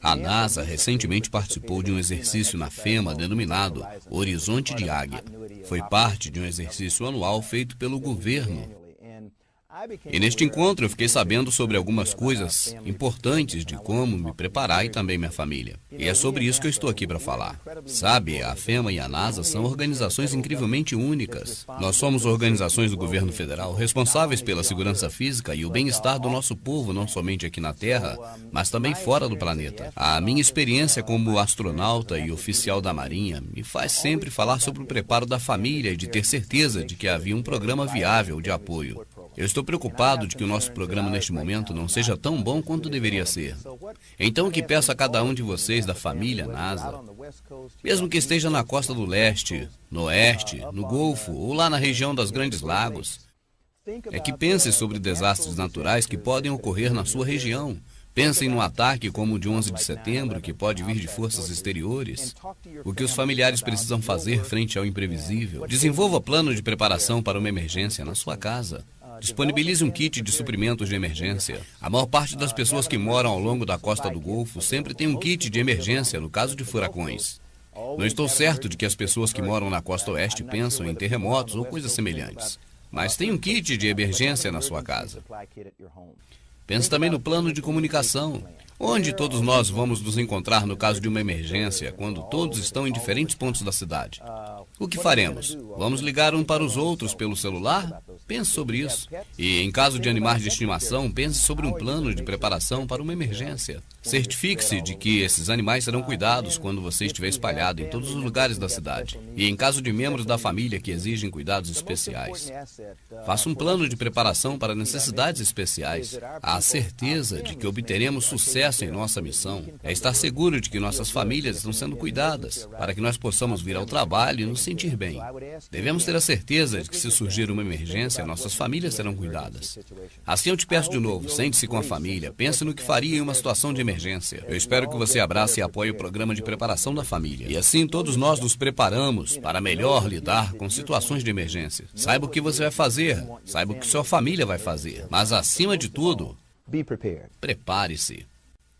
A NASA recentemente participou de um exercício na FEMA denominado Horizonte de Águia. Foi parte de um exercício anual feito pelo governo. E neste encontro eu fiquei sabendo sobre algumas coisas importantes de como me preparar e também minha família. E é sobre isso que eu estou aqui para falar. Sabe, a FEMA e a NASA são organizações incrivelmente únicas. Nós somos organizações do governo federal responsáveis pela segurança física e o bem-estar do nosso povo, não somente aqui na Terra, mas também fora do planeta. A minha experiência como astronauta e oficial da Marinha me faz sempre falar sobre o preparo da família e de ter certeza de que havia um programa viável de apoio. Eu estou preocupado de que o nosso programa neste momento não seja tão bom quanto deveria ser. Então, o que peço a cada um de vocês da família NASA, mesmo que esteja na costa do leste, no oeste, no Golfo ou lá na região das Grandes Lagos, é que pense sobre desastres naturais que podem ocorrer na sua região. Pensem num ataque como o de 11 de setembro, que pode vir de forças exteriores. O que os familiares precisam fazer frente ao imprevisível. Desenvolva plano de preparação para uma emergência na sua casa. Disponibilize um kit de suprimentos de emergência. A maior parte das pessoas que moram ao longo da costa do Golfo sempre tem um kit de emergência no caso de furacões. Não estou certo de que as pessoas que moram na costa oeste pensam em terremotos ou coisas semelhantes. Mas tem um kit de emergência na sua casa. Pense também no plano de comunicação. Onde todos nós vamos nos encontrar no caso de uma emergência, quando todos estão em diferentes pontos da cidade? O que faremos? Vamos ligar um para os outros pelo celular? Pense sobre isso. E em caso de animais de estimação, pense sobre um plano de preparação para uma emergência. Certifique-se de que esses animais serão cuidados quando você estiver espalhado em todos os lugares da cidade. E em caso de membros da família que exigem cuidados especiais, faça um plano de preparação para necessidades especiais. A certeza de que obteremos sucesso em nossa missão é estar seguro de que nossas famílias estão sendo cuidadas, para que nós possamos vir ao trabalho e nos sentir bem. Devemos ter a certeza de que se surgir uma emergência, nossas famílias serão cuidadas. Assim eu te peço de novo, sente-se com a família, pense no que faria em uma situação de emergência. Eu espero que você abrace e apoie o programa de preparação da família. E assim todos nós nos preparamos para melhor lidar com situações de emergência. Saiba o que você vai fazer, saiba o que sua família vai fazer, mas acima de tudo, prepare-se.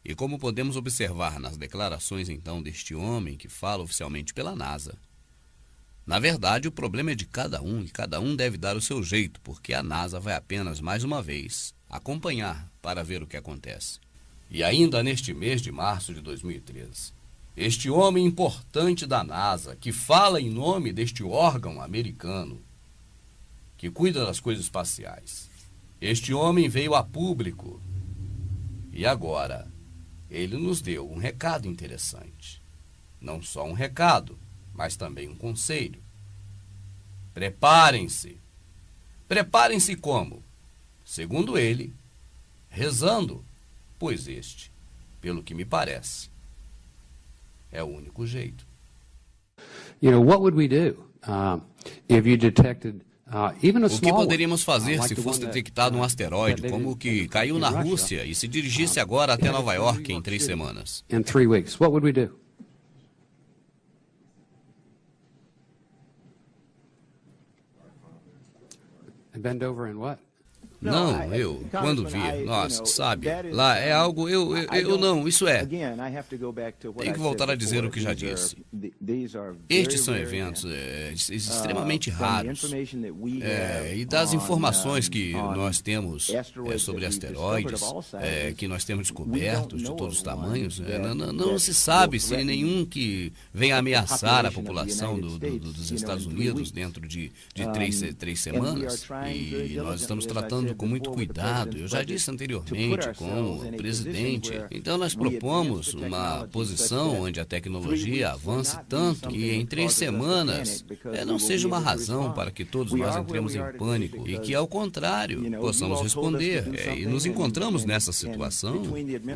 E como podemos observar nas declarações então deste homem que fala oficialmente pela NASA, na verdade o problema é de cada um e cada um deve dar o seu jeito, porque a NASA vai apenas mais uma vez acompanhar para ver o que acontece. E ainda neste mês de março de 2013, este homem importante da NASA, que fala em nome deste órgão americano que cuida das coisas espaciais, este homem veio a público e agora ele nos deu um recado interessante. Não só um recado, mas também um conselho. Preparem-se. Preparem-se como? Segundo ele, rezando, pois este, pelo que me parece, é o único jeito. What would we do if you detected O que poderíamos fazer se fosse detectado um asteroide como o que caiu na Rússia e se dirigisse agora até Nova York em 3 semanas? in 3 weeks? What would we do? And bend over and what? Não, quando vir, nós, sabe, lá é algo, eu não, isso é. Tenho que voltar a dizer o que já disse. Estes são eventos extremamente raros. E das informações que nós temos sobre asteroides, que nós temos descobertos de todos os tamanhos, não se sabe se nenhum que venha ameaçar a população dos Estados Unidos dentro de três semanas. E nós estamos tratando com muito cuidado. Eu já disse anteriormente com o presidente. Então nós propomos uma posição onde a tecnologia avance tanto que em 3 semanas não seja uma razão para que todos nós entremos em pânico e que, ao contrário, possamos responder. E nos encontramos nessa situação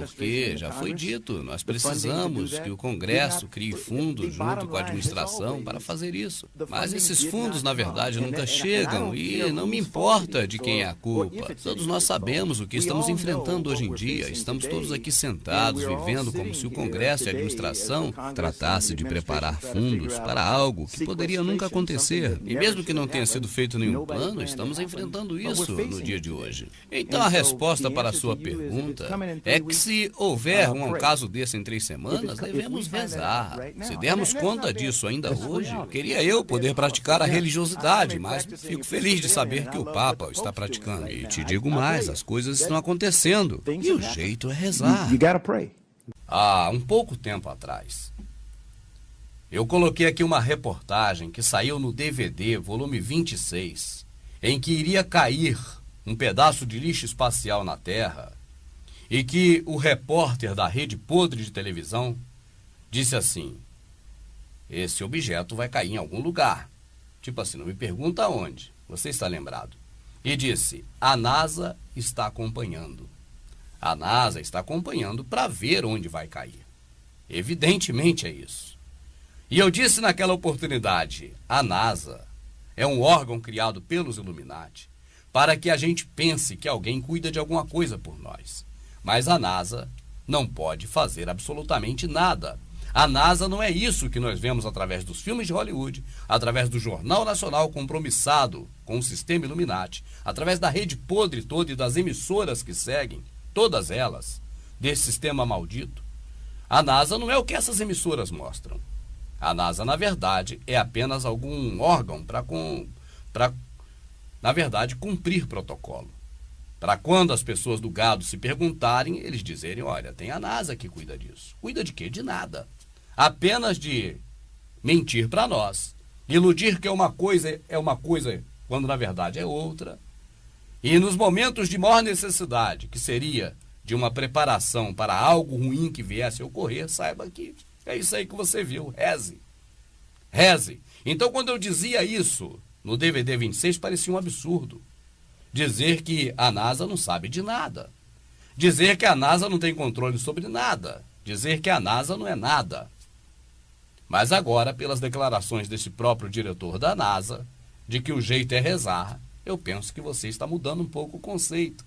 porque, já foi dito, nós precisamos que o Congresso crie fundos junto com a administração para fazer isso. Mas esses fundos, na verdade, nunca chegam e não me importa de quem é a culpa. Todos nós sabemos o que estamos enfrentando hoje em dia. Estamos todos aqui sentados, vivendo como se o Congresso e a administração tratasse de preparar fundos para algo que poderia nunca acontecer. E mesmo que não tenha sido feito nenhum plano, estamos enfrentando isso no dia de hoje. Então a resposta para a sua pergunta é que se houver um caso desse em 3 semanas, devemos rezar. Se dermos conta disso ainda hoje, queria eu poder praticar a religiosidade, mas fico feliz de saber que o Papa está praticando. E te digo mais, as coisas estão acontecendo. E o jeito é rezar. You gotta pray. Há um pouco tempo atrás, eu coloquei aqui uma reportagem que saiu no DVD, volume 26, em que iria cair um pedaço de lixo espacial na Terra e que o repórter da Rede Podre de televisão disse assim: esse objeto vai cair em algum lugar. Tipo assim, não me pergunta onde. Você está lembrado? E disse: a NASA está acompanhando. A NASA está acompanhando para ver onde vai cair. Evidentemente é isso. E eu disse naquela oportunidade: a NASA é um órgão criado pelos Illuminati para que a gente pense que alguém cuida de alguma coisa por nós. Mas a NASA não pode fazer absolutamente nada. A NASA não é isso que nós vemos através dos filmes de Hollywood, através do Jornal Nacional compromissado com o sistema Illuminati, através da rede podre toda e das emissoras que seguem, todas elas, desse sistema maldito. A NASA não é o que essas emissoras mostram. A NASA, na verdade, é apenas algum órgão para, na verdade, cumprir protocolo. Para quando as pessoas do gado se perguntarem, eles dizerem: olha, tem a NASA que cuida disso. Cuida de quê? De nada. Apenas de mentir para nós, iludir que é uma coisa quando na verdade é outra. E nos momentos de maior necessidade, que seria de uma preparação para algo ruim que viesse a ocorrer, saiba que é isso aí que você viu. Reze. Reze. Então, quando eu dizia isso no DVD 26, parecia um absurdo. Dizer que a NASA não sabe de nada. Dizer que a NASA não tem controle sobre nada. Dizer que a NASA não é nada. Mas agora, pelas declarações desse próprio diretor da NASA, de que o jeito é rezar, eu penso que você está mudando um pouco o conceito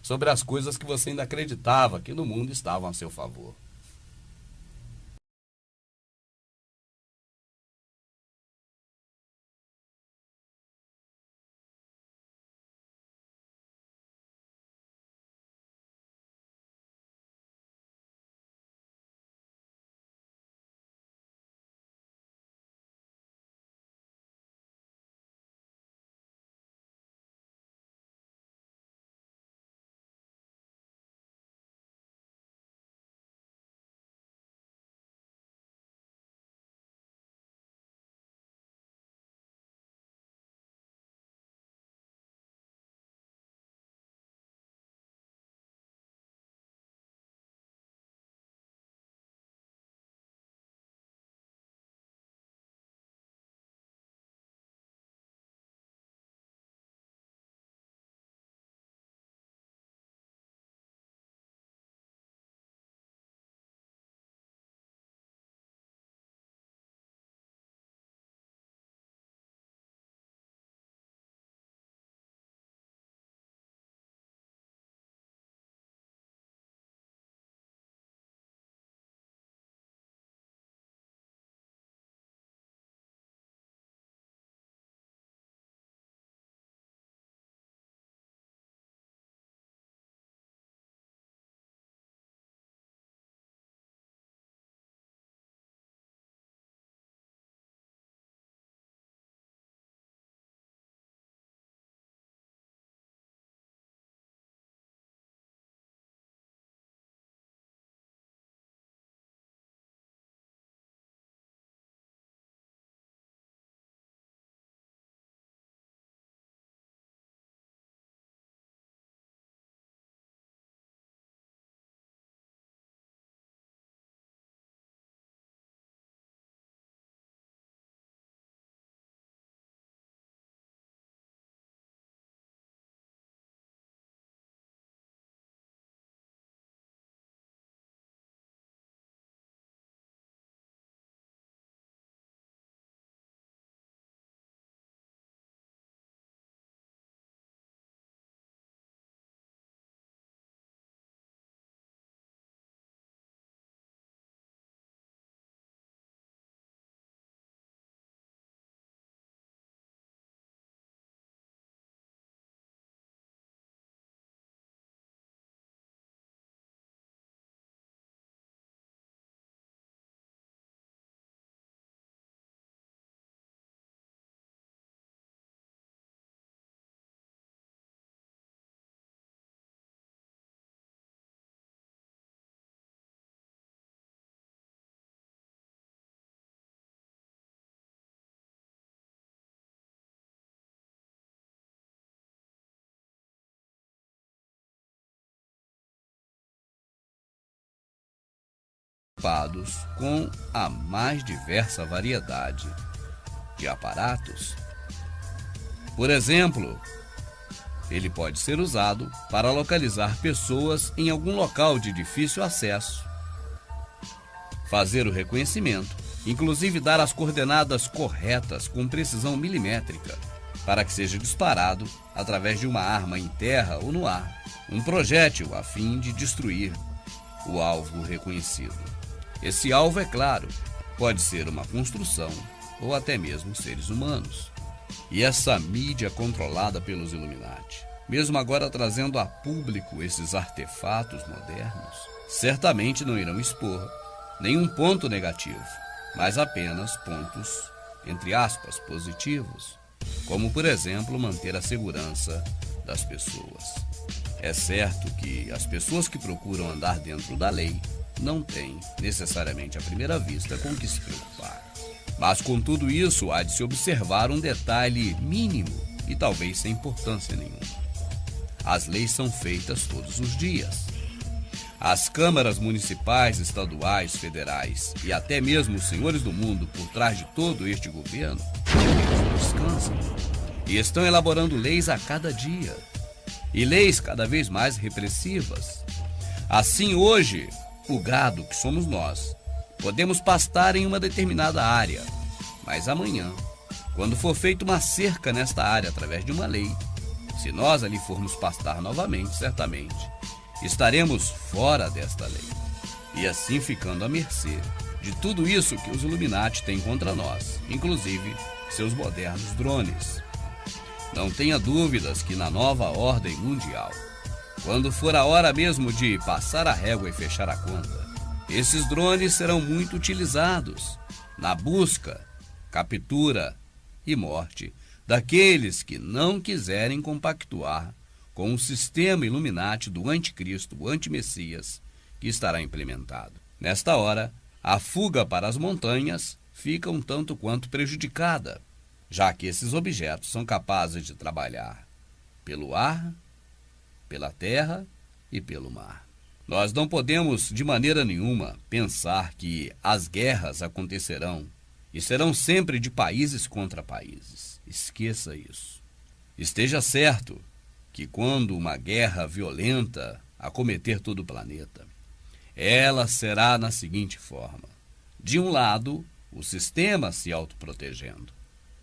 sobre as coisas que você ainda acreditava que no mundo estavam a seu favor. equipados com a mais diversa variedade de aparatos. Por exemplo, ele pode ser usado para localizar pessoas em algum local de difícil acesso, fazer o reconhecimento, inclusive dar as coordenadas corretas com precisão milimétrica, para que seja disparado através de uma arma em terra ou no ar, um projétil a fim de destruir o alvo reconhecido. Esse alvo, é claro, pode ser uma construção ou até mesmo seres humanos. E essa mídia controlada pelos Illuminati, mesmo agora trazendo a público esses artefatos modernos, certamente não irão expor nenhum ponto negativo, mas apenas pontos, entre aspas, positivos, como, por exemplo, manter a segurança das pessoas. É certo que as pessoas que procuram andar dentro da lei não têm, necessariamente à primeira vista, com o que se preocupar. Mas com tudo isso, há de se observar um detalhe mínimo e talvez sem importância nenhuma. As leis são feitas todos os dias. As câmaras municipais, estaduais, federais e até mesmo os senhores do mundo por trás de todo este governo, eles não descansam e estão elaborando leis a cada dia. E leis cada vez mais repressivas. Assim, hoje, o gado, que somos nós, podemos pastar em uma determinada área, mas amanhã, quando for feita uma cerca nesta área através de uma lei, se nós ali formos pastar novamente, certamente, estaremos fora desta lei. E assim ficando à mercê de tudo isso que os Illuminati têm contra nós, inclusive seus modernos drones. Não tenha dúvidas que na nova ordem mundial, quando for a hora mesmo de passar a régua e fechar a conta, esses drones serão muito utilizados na busca, captura e morte daqueles que não quiserem compactuar com o sistema Illuminati do anticristo, o antimessias, que estará implementado. Nesta hora, a fuga para as montanhas fica um tanto quanto prejudicada, já que esses objetos são capazes de trabalhar pelo ar, pela terra e pelo mar. Nós não podemos, de maneira nenhuma, pensar que as guerras acontecerão e serão sempre de países contra países. Esqueça isso. Esteja certo que quando uma guerra violenta acometer todo o planeta, ela será na seguinte forma: de um lado, o sistema se autoprotegendo;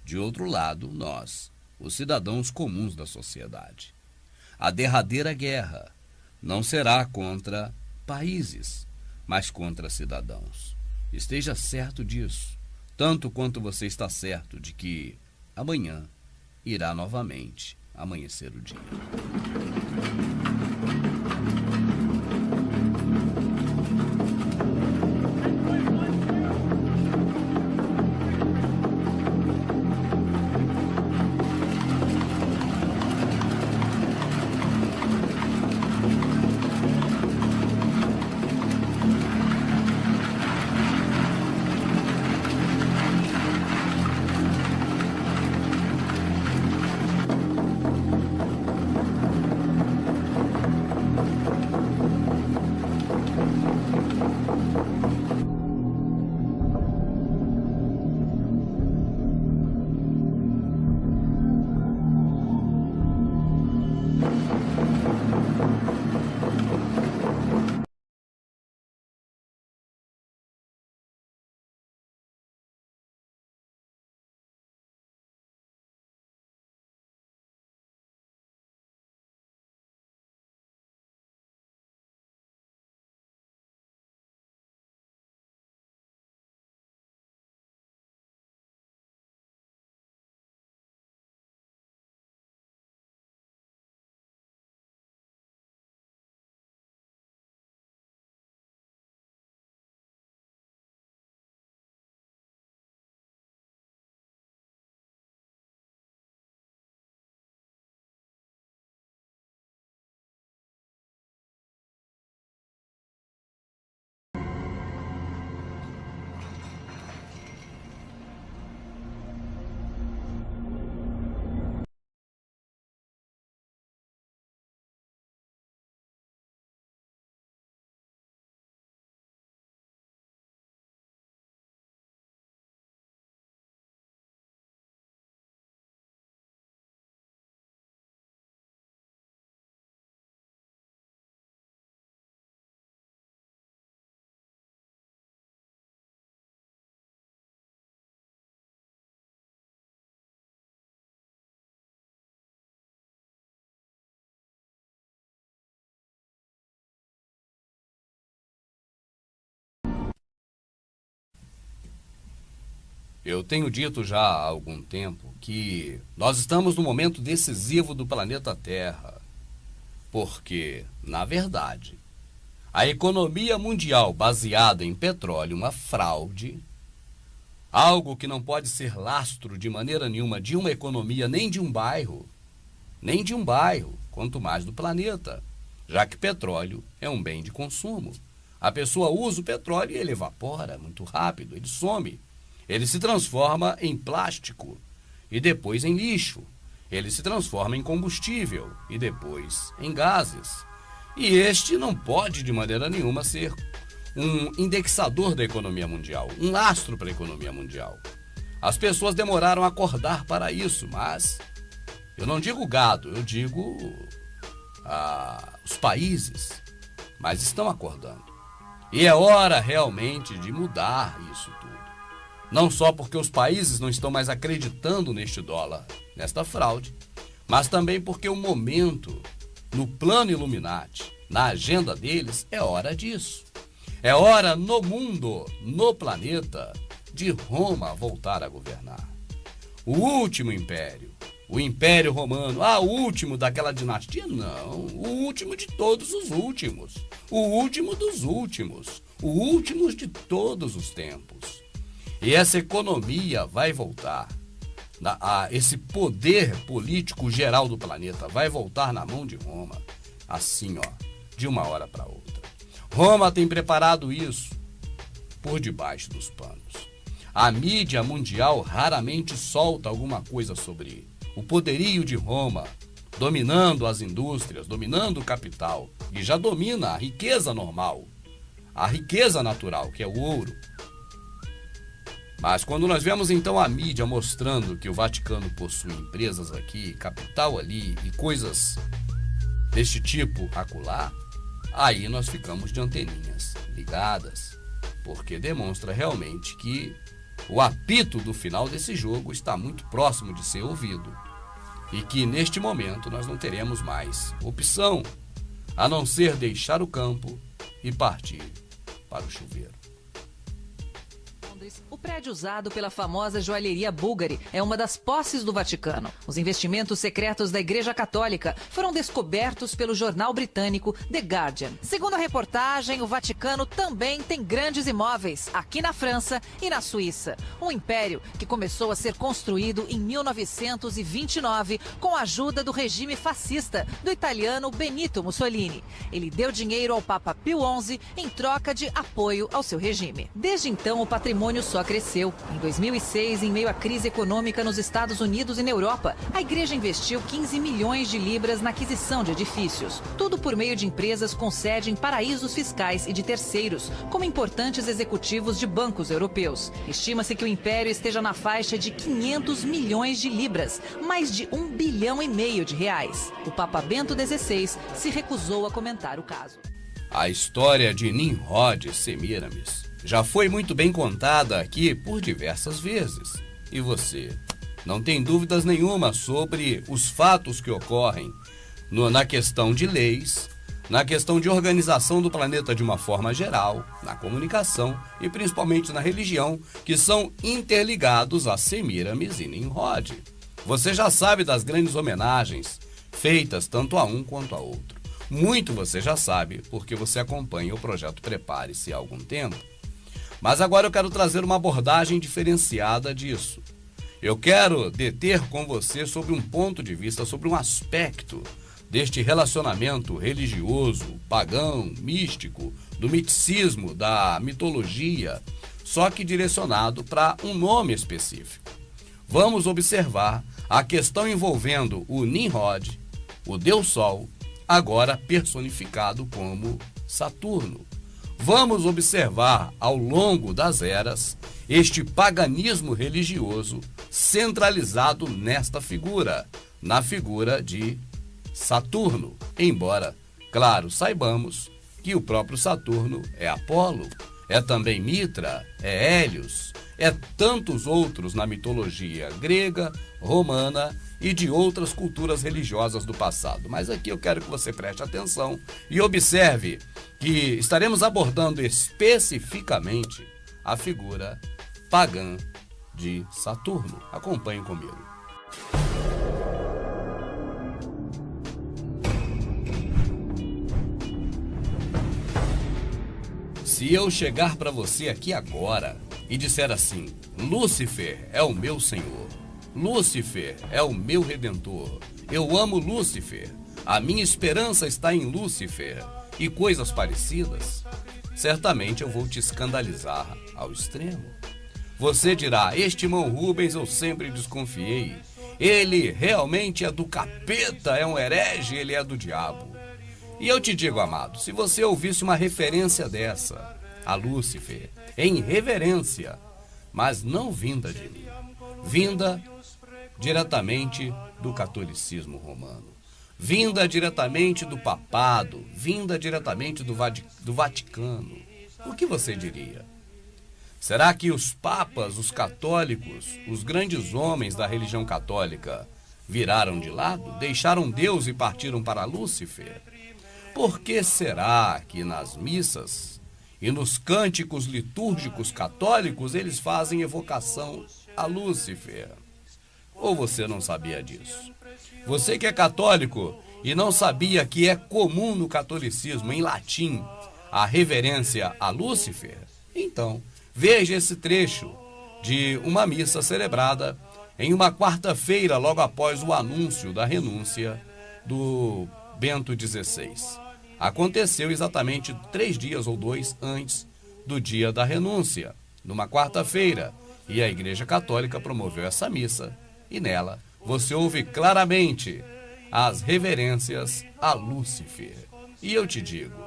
de outro lado, nós, os cidadãos comuns da sociedade. A derradeira guerra não será contra países, mas contra cidadãos. Esteja certo disso, tanto quanto você está certo de que amanhã irá novamente amanhecer o dia. Eu tenho dito já há algum tempo que nós estamos no momento decisivo do planeta Terra, porque, na verdade, a economia mundial baseada em petróleo, uma fraude, algo que não pode ser lastro de maneira nenhuma de uma economia, nem de um bairro, quanto mais do planeta, já que petróleo é um bem de consumo. A pessoa usa o petróleo e ele evapora muito rápido, ele some. Ele se transforma em plástico e depois em lixo. Ele se transforma em combustível e depois em gases. E este não pode de maneira nenhuma ser um indexador da economia mundial, um lastro para a economia mundial. As pessoas demoraram a acordar para isso, mas eu não digo gado, eu digo os países, mas estão acordando. E é hora realmente de mudar isso tudo. Não só porque os países não estão mais acreditando neste dólar, nesta fraude, mas também porque o momento, no plano Illuminati, na agenda deles, é hora disso. É hora no mundo, no planeta, de Roma voltar a governar. O último império, o Império Romano, o último daquela dinastia? Não, o último de todos os últimos, o último dos últimos, o último de todos os tempos. E essa economia vai voltar, esse poder político geral do planeta vai voltar na mão de Roma, assim, de uma hora para outra. Roma tem preparado isso por debaixo dos panos. A mídia mundial raramente solta alguma coisa sobre o poderio de Roma, dominando as indústrias, dominando o capital, e já domina a riqueza normal, a riqueza natural, que é o ouro. Mas quando nós vemos então a mídia mostrando que o Vaticano possui empresas aqui, capital ali e coisas deste tipo acolá, aí nós ficamos de anteninhas ligadas, porque demonstra realmente que o apito do final desse jogo está muito próximo de ser ouvido e que neste momento nós não teremos mais opção a não ser deixar o campo e partir para o chuveiro. O prédio usado pela famosa joalheria Bulgari é uma das posses do Vaticano. Os investimentos secretos da Igreja Católica foram descobertos pelo jornal britânico The Guardian. Segundo a reportagem, o Vaticano também tem grandes imóveis aqui na França e na Suíça. Um império que começou a ser construído em 1929 com a ajuda do regime fascista do italiano Benito Mussolini. Ele deu dinheiro ao Papa Pio XI em troca de apoio ao seu regime. Desde então, o patrimônio só cresceu. Em 2006, em meio à crise econômica nos Estados Unidos e na Europa, a igreja investiu 15 milhões de libras na aquisição de edifícios. Tudo por meio de empresas com sede em paraísos fiscais e de terceiros, como importantes executivos de bancos europeus. Estima-se que o império esteja na faixa de 500 milhões de libras, mais de R$1,5 bilhão de reais. O Papa Bento XVI se recusou a comentar o caso. A história de Nimrod Semiramis já foi muito bem contada aqui por diversas vezes. E você não tem dúvidas nenhuma sobre os fatos que ocorrem na questão de leis, na questão de organização do planeta de uma forma geral, na comunicação e principalmente na religião, que são interligados a Semiramis e Nimrod. Você já sabe das grandes homenagens feitas tanto a um quanto a outro. Muito você já sabe, porque você acompanha o projeto Prepare-se há algum tempo. Mas agora eu quero trazer uma abordagem diferenciada disso. Eu quero deter com você sobre um ponto de vista, sobre um aspecto deste relacionamento religioso, pagão, místico, do miticismo, da mitologia, só que direcionado para um nome específico. Vamos observar a questão envolvendo o Nimrod, o Deus Sol, agora personificado como Saturno. Vamos observar ao longo das eras este paganismo religioso centralizado nesta figura, na figura de Saturno. Embora, claro, saibamos que o próprio Saturno é Apolo, é também Mitra, é Hélios, é tantos outros na mitologia grega, romana e de outras culturas religiosas do passado. Mas aqui eu quero que você preste atenção e observe que estaremos abordando especificamente a figura pagã de Saturno. Acompanhe comigo. Se eu chegar para você aqui agora e disser assim: Lúcifer é o meu Senhor, Lúcifer é o meu Redentor, eu amo Lúcifer, a minha esperança está em Lúcifer e coisas parecidas, certamente eu vou te escandalizar ao extremo. Você dirá: este irmão Rubens eu sempre desconfiei, ele realmente é do capeta, é um herege, ele é do diabo. E eu te digo, amado, se você ouvisse uma referência dessa a Lúcifer, em reverência, mas não vinda de mim, vinda diretamente do catolicismo romano, vinda diretamente do papado, vinda diretamente do Vaticano, o que você diria? Será que os papas, os católicos, os grandes homens da religião católica viraram de lado, deixaram Deus e partiram para Lúcifer? Por que será que nas missas e nos cânticos litúrgicos católicos eles fazem evocação a Lúcifer? Ou você não sabia disso? Você que é católico e não sabia que é comum no catolicismo, em latim, a reverência a Lúcifer? Então, veja esse trecho de uma missa celebrada em uma quarta-feira, logo após o anúncio da renúncia do Bento XVI. Aconteceu exatamente 3 dias ou 2 antes do dia da renúncia, numa quarta-feira, e a Igreja Católica promoveu essa missa, e nela você ouve claramente as reverências a Lúcifer. E eu te digo,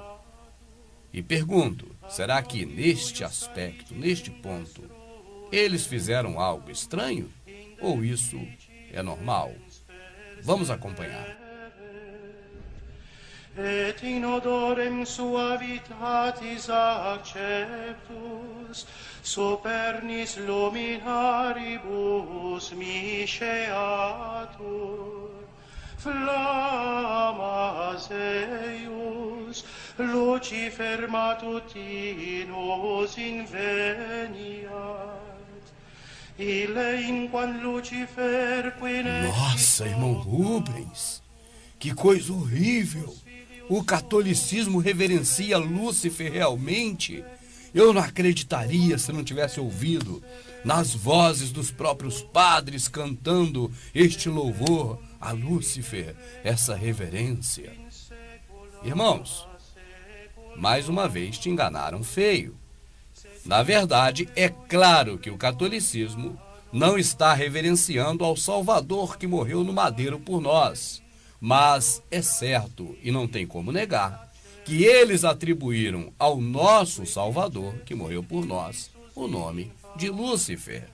e pergunto, será que neste aspecto, neste ponto, eles fizeram algo estranho? Ou isso é normal? Vamos acompanhar. Et in odorem suavitatis acceptus, supernis luminaribus misceatur, flammas eius, Lucifer matutinus inveniat, ille inquam Lucifer quine... Nossa, irmão Rubens, que coisa horrível! O catolicismo reverencia Lúcifer realmente? Eu não acreditaria se não tivesse ouvido nas vozes dos próprios padres cantando este louvor a Lúcifer, essa reverência. Irmãos, mais uma vez te enganaram feio. Na verdade, é claro que o catolicismo não está reverenciando ao Salvador que morreu no madeiro por nós. Mas é certo, e não tem como negar, que eles atribuíram ao nosso Salvador, que morreu por nós, o nome de Lúcifer.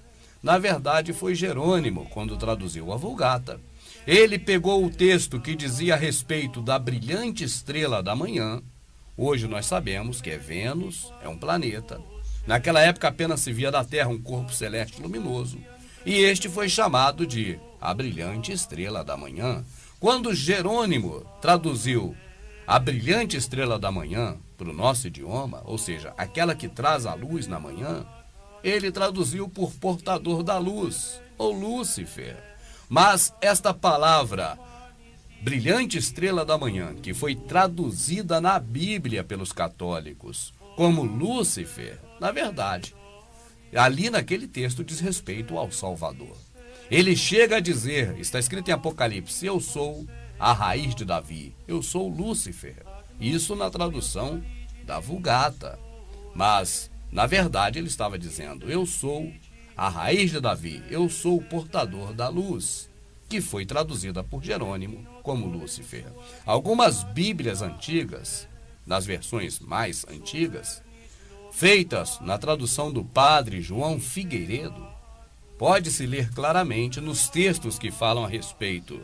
Na verdade, foi Jerônimo, quando traduziu a Vulgata. Ele pegou o texto que dizia a respeito da brilhante estrela da manhã. Hoje nós sabemos que é Vênus, é um planeta. Naquela época apenas se via da Terra um corpo celeste luminoso. E este foi chamado de a brilhante estrela da manhã. Quando Jerônimo traduziu a brilhante estrela da manhã para o nosso idioma, ou seja, aquela que traz a luz na manhã, ele traduziu por portador da luz, ou Lúcifer. Mas esta palavra, brilhante estrela da manhã, que foi traduzida na Bíblia pelos católicos como Lúcifer, na verdade, ali naquele texto diz respeito ao Salvador. Ele chega a dizer, está escrito em Apocalipse, eu sou a raiz de Davi, eu sou Lúcifer. Isso na tradução da Vulgata. Mas, na verdade, ele estava dizendo, eu sou a raiz de Davi, eu sou o portador da luz, que foi traduzida por Jerônimo como Lúcifer. Algumas Bíblias antigas, nas versões mais antigas, feitas na tradução do padre João Figueiredo, pode-se ler claramente nos textos que falam a respeito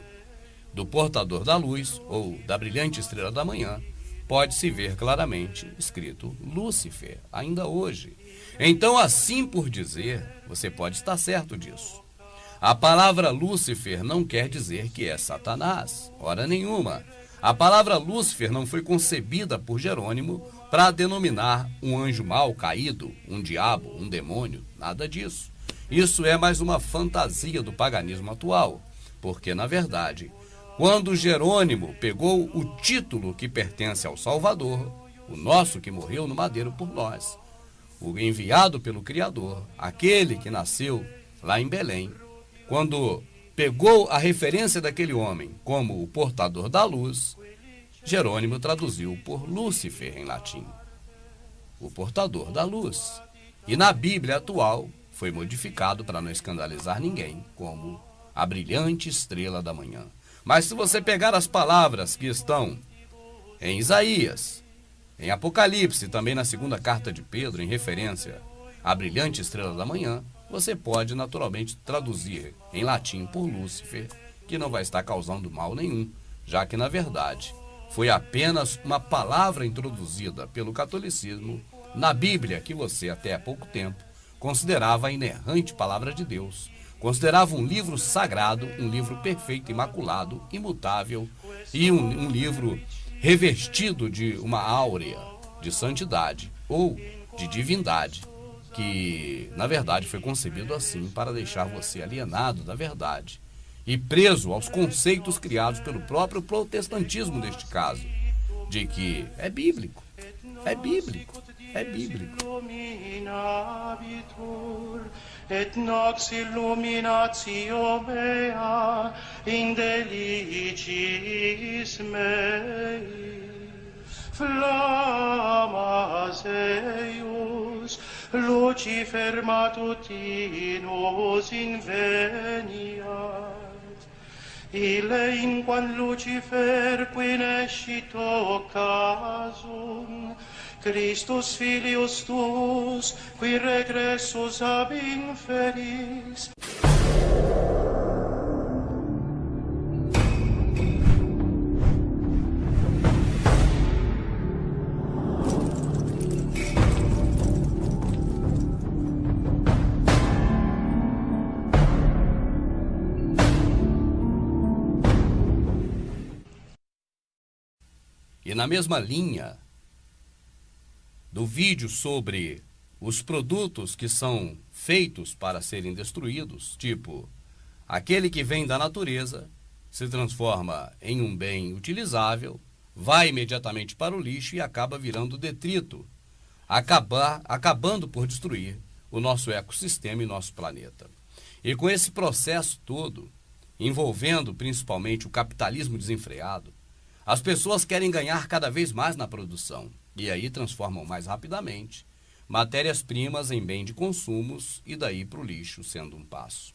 do portador da luz ou da brilhante estrela da manhã, pode-se ver claramente escrito Lúcifer, ainda hoje. Então, assim por dizer, você pode estar certo disso. A palavra Lúcifer não quer dizer que é Satanás, hora nenhuma. A palavra Lúcifer não foi concebida por Jerônimo para denominar um anjo mau caído, um diabo, um demônio, nada disso. Isso é mais uma fantasia do paganismo atual, porque, na verdade, quando Jerônimo pegou o título que pertence ao Salvador, o nosso que morreu no madeiro por nós, o enviado pelo Criador, aquele que nasceu lá em Belém, quando pegou a referência daquele homem como o portador da luz, Jerônimo traduziu por Lúcifer em latim, o portador da luz. E na Bíblia atual foi modificado para não escandalizar ninguém, como a brilhante estrela da manhã. Mas se você pegar as palavras que estão em Isaías, em Apocalipse e também na segunda carta de Pedro, em referência à brilhante estrela da manhã, você pode naturalmente traduzir em latim por Lúcifer, que não vai estar causando mal nenhum, já que na verdade foi apenas uma palavra introduzida pelo catolicismo na Bíblia, que você até há pouco tempo considerava a inerrante palavra de Deus, considerava um livro sagrado, um livro perfeito, imaculado, imutável e um livro revestido de uma áurea de santidade ou de divindade, que na verdade foi concebido assim para deixar você alienado da verdade e preso aos conceitos criados pelo próprio protestantismo neste caso, de que é bíblico, é bíblico, é bíblico. Et nox illuminatio mea in deliciis mei flammas eius Lucifer matutinus inveniat ille inquam Lucifer qui nescit occasum Christus filius tuus, qui regressus ab inferis. E na mesma linha do vídeo sobre os produtos que são feitos para serem destruídos, tipo, aquele que vem da natureza, se transforma em um bem utilizável, vai imediatamente para o lixo e acaba virando detrito, acabando por destruir o nosso ecossistema e nosso planeta. E com esse processo todo, envolvendo principalmente o capitalismo desenfreado, as pessoas querem ganhar cada vez mais na produção. E aí transformam mais rapidamente matérias-primas em bem de consumos e daí para o lixo, sendo um passo.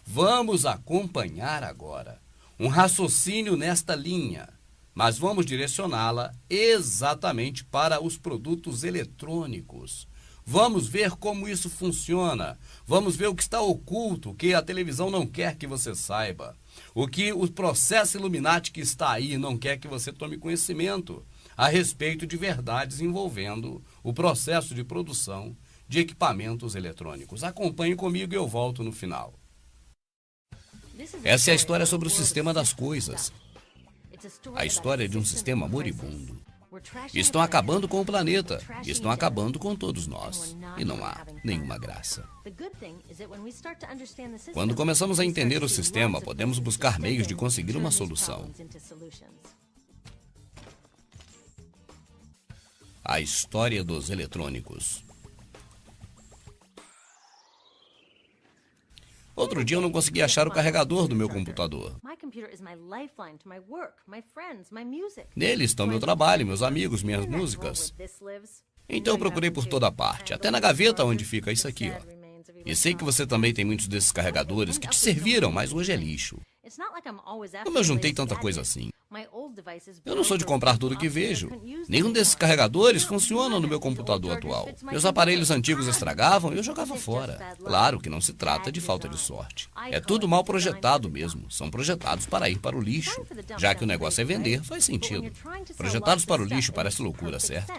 Vamos acompanhar agora um raciocínio nesta linha, mas vamos direcioná-la exatamente para os produtos eletrônicos. Vamos ver como isso funciona, vamos ver o que está oculto, o que a televisão não quer que você saiba, o que o processo Illuminati que está aí não quer que você tome conhecimento a respeito de verdades envolvendo o processo de produção de equipamentos eletrônicos. Acompanhe comigo e eu volto no final. Essa é a história sobre o sistema das coisas. A história de um sistema moribundo. Estão acabando com o planeta, estão acabando com todos nós, e não há nenhuma graça. Quando começamos a entender o sistema, podemos buscar meios de conseguir uma solução. A história dos eletrônicos. Outro dia eu não consegui achar o carregador do meu computador. Nele estão meu trabalho, meus amigos, minhas músicas. Então eu procurei por toda parte, até na gaveta onde fica isso aqui, ó. E sei que você também tem muitos desses carregadores que te serviram, mas hoje é lixo. Como eu juntei tanta coisa assim? Eu não sou de comprar tudo que vejo. Nenhum desses carregadores funciona no meu computador atual. Meus aparelhos antigos estragavam e eu jogava fora. Claro que não se trata de falta de sorte. É tudo mal projetado mesmo. São projetados para ir para o lixo. Já que o negócio é vender, faz sentido. Projetados para o lixo parece loucura, certo?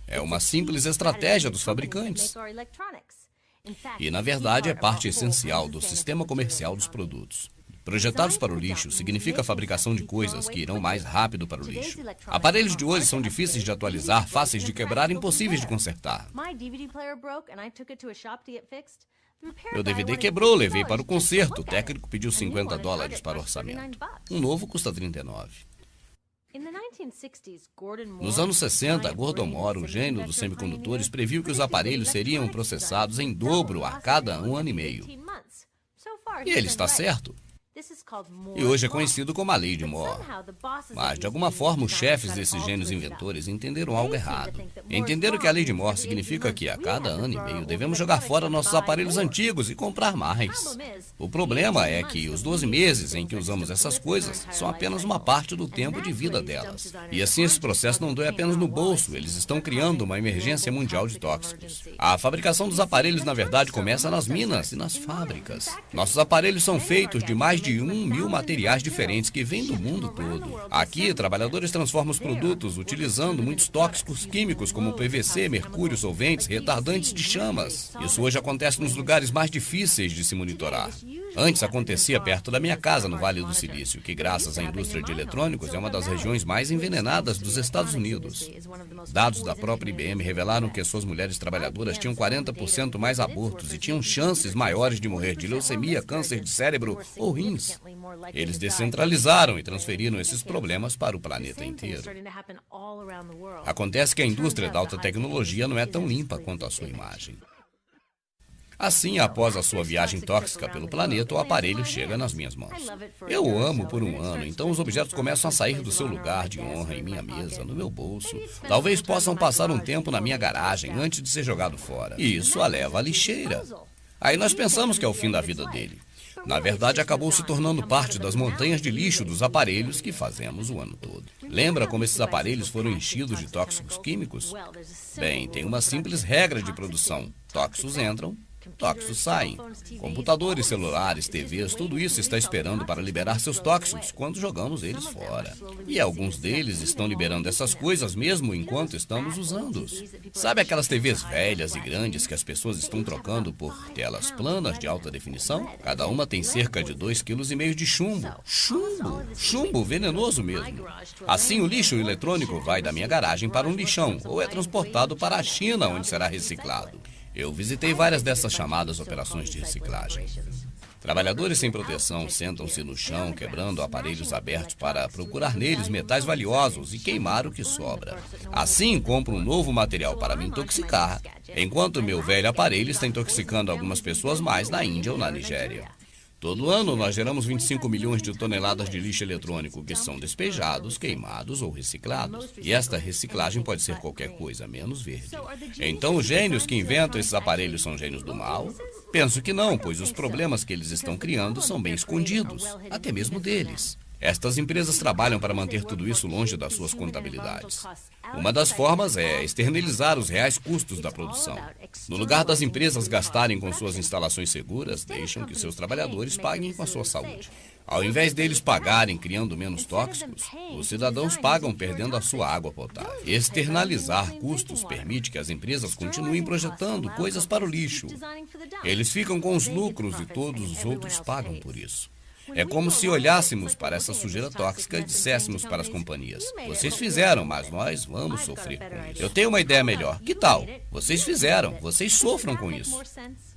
É uma simples estratégia dos fabricantes. E, na verdade, é parte essencial do sistema comercial dos produtos. Projetados para o lixo significa a fabricação de coisas que irão mais rápido para o lixo. Aparelhos de hoje são difíceis de atualizar, fáceis de quebrar e impossíveis de consertar. Meu DVD quebrou, levei para o conserto. O técnico pediu $50 para o orçamento. Um novo custa $39. Nos anos 60, Gordon Moore, um gênio dos semicondutores, previu que os aparelhos seriam processados em dobro a cada 1 ano e meio. E ele está certo. E hoje é conhecido como a Lei de Moore. Mas, de alguma forma, os chefes desses gênios inventores entenderam algo errado. Entenderam que a Lei de Moore significa que, a cada ano e meio, devemos jogar fora nossos aparelhos antigos e comprar mais. O problema é que os 12 meses em que usamos essas coisas são apenas uma parte do tempo de vida delas. E assim esse processo não dói apenas no bolso, eles estão criando uma emergência mundial de tóxicos. A fabricação dos aparelhos, na verdade, começa nas minas e nas fábricas. Nossos aparelhos são feitos de mais de 1.000 materiais diferentes que vêm do mundo todo. Aqui, trabalhadores transformam os produtos utilizando muitos tóxicos químicos como PVC, mercúrio, solventes, retardantes de chamas. Isso hoje acontece nos lugares mais difíceis de se monitorar. Antes acontecia perto da minha casa, no Vale do Silício, que graças à indústria de eletrônicos é uma das regiões mais envenenadas dos Estados Unidos. Dados da própria IBM revelaram que suas mulheres trabalhadoras tinham 40% mais abortos e tinham chances maiores de morrer de leucemia, câncer de cérebro ou rins. Eles descentralizaram e transferiram esses problemas para o planeta inteiro. Acontece que a indústria da alta tecnologia não é tão limpa quanto a sua imagem. Assim, após a sua viagem tóxica pelo planeta, o aparelho chega nas minhas mãos. Eu o amo por um ano, então os objetos começam a sair do seu lugar de honra em minha mesa, no meu bolso. Talvez possam passar um tempo na minha garagem antes de ser jogado fora. E isso a leva à lixeira. Aí nós pensamos que é o fim da vida dele. Na verdade, acabou se tornando parte das montanhas de lixo dos aparelhos que fazemos o ano todo. Lembra como esses aparelhos foram enchidos de tóxicos químicos? Bem, tem uma simples regra de produção. Tóxicos entram, tóxicos saem. Computadores, celulares, TVs, tudo isso está esperando para liberar seus tóxicos quando jogamos eles fora. E alguns deles estão liberando essas coisas mesmo enquanto estamos usando-os. Sabe aquelas TVs velhas e grandes que as pessoas estão trocando por telas planas de alta definição? Cada uma tem cerca de 2,5 kg de chumbo. Chumbo! Chumbo venenoso mesmo. Assim, o lixo eletrônico vai da minha garagem para um lixão ou é transportado para a China, onde será reciclado. Eu visitei várias dessas chamadas operações de reciclagem. Trabalhadores sem proteção sentam-se no chão, quebrando aparelhos abertos para procurar neles metais valiosos e queimar o que sobra. Assim, compro um novo material para me intoxicar, enquanto meu velho aparelho está intoxicando algumas pessoas mais na Índia ou na Nigéria. Todo ano, nós geramos 25 milhões de toneladas de lixo eletrônico que são despejados, queimados ou reciclados. E esta reciclagem pode ser qualquer coisa, menos verde. Então, os gênios que inventam esses aparelhos são gênios do mal? Penso que não, pois os problemas que eles estão criando são bem escondidos, até mesmo deles. Estas empresas trabalham para manter tudo isso longe das suas contabilidades. Uma das formas é externalizar os reais custos da produção. No lugar das empresas gastarem com suas instalações seguras, deixam que seus trabalhadores paguem com a sua saúde. Ao invés deles pagarem criando menos tóxicos, os cidadãos pagam perdendo a sua água potável. Externalizar custos permite que as empresas continuem projetando coisas para o lixo. Eles ficam com os lucros e todos os outros pagam por isso. É como se olhássemos para essa sujeira tóxica e disséssemos para as companhias: vocês fizeram, mas nós vamos sofrer com isso. Eu tenho uma ideia melhor. Que tal? Vocês fizeram, vocês sofram com isso.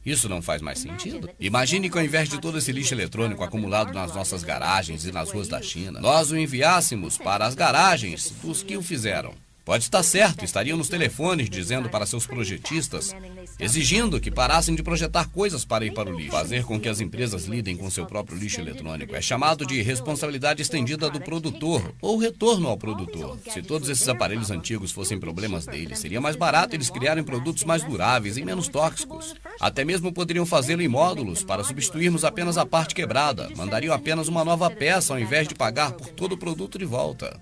Isso não faz mais sentido? Imagine que ao invés de todo esse lixo eletrônico acumulado nas nossas garagens e nas ruas da China, nós o enviássemos para as garagens dos que o fizeram. Pode estar certo, estariam nos telefones dizendo para seus projetistas, exigindo que parassem de projetar coisas para ir para o lixo. Fazer com que as empresas lidem com seu próprio lixo eletrônico é chamado de responsabilidade estendida do produtor, ou retorno ao produtor. Se todos esses aparelhos antigos fossem problemas deles, seria mais barato eles criarem produtos mais duráveis e menos tóxicos. Até mesmo poderiam fazê-lo em módulos para substituirmos apenas a parte quebrada. Mandariam apenas uma nova peça ao invés de pagar por todo o produto de volta.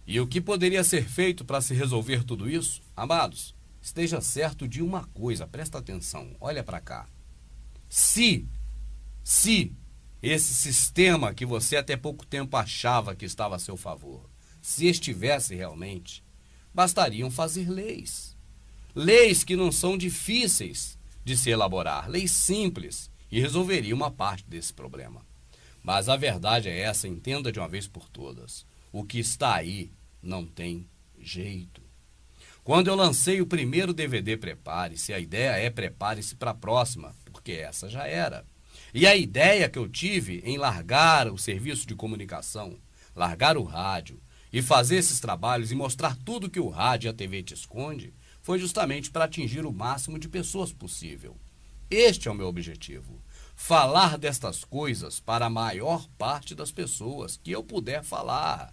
E o que poderia ser feito para se resolver tudo isso? Amados, esteja certo de uma coisa, presta atenção, olha para cá. Se esse sistema que você até pouco tempo achava que estava a seu favor, se estivesse realmente, bastariam fazer leis. Leis que não são difíceis de se elaborar, leis simples, e resolveriam uma parte desse problema. Mas a verdade é essa, entenda de uma vez por todas. O que está aí não tem jeito. Quando eu lancei o primeiro DVD Prepare-se, a ideia é prepare-se para a próxima, porque essa já era. E a ideia que eu tive em largar o serviço de comunicação, largar o rádio e fazer esses trabalhos e mostrar tudo que o rádio e a TV te esconde, foi justamente para atingir o máximo de pessoas possível. Este é o meu objetivo. Falar destas coisas para a maior parte das pessoas que eu puder falar,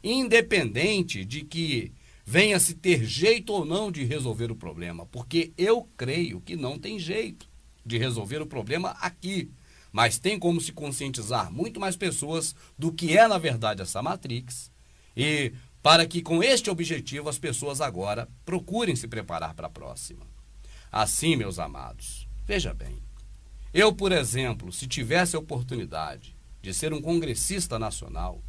independente de que venha se ter jeito ou não de resolver o problema, porque eu creio que não tem jeito de resolver o problema aqui, mas tem como se conscientizar muito mais pessoas do que é na verdade essa Matrix, e para que com este objetivo as pessoas agora procurem se preparar para a próxima. Assim, meus amados, veja bem, eu, por exemplo, se tivesse a oportunidade de ser um congressista nacional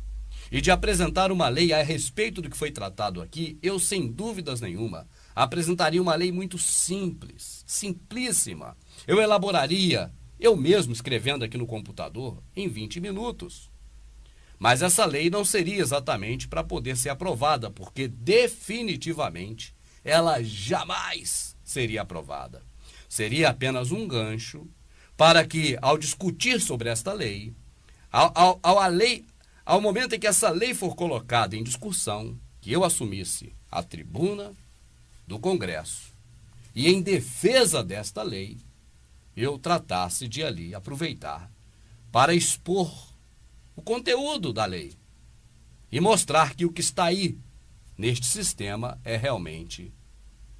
e de apresentar uma lei a respeito do que foi tratado aqui, eu, sem dúvidas nenhuma, apresentaria uma lei muito simples, simplíssima. Eu elaboraria, eu mesmo escrevendo aqui no computador, em 20 minutos. Mas essa lei não seria exatamente para poder ser aprovada, porque definitivamente ela jamais seria aprovada. Seria apenas um gancho para que, ao discutir sobre esta lei, ao momento em que essa lei for colocada em discussão, que eu assumisse a tribuna do Congresso e, em defesa desta lei, eu tratasse de ali aproveitar para expor o conteúdo da lei e mostrar que o que está aí neste sistema é realmente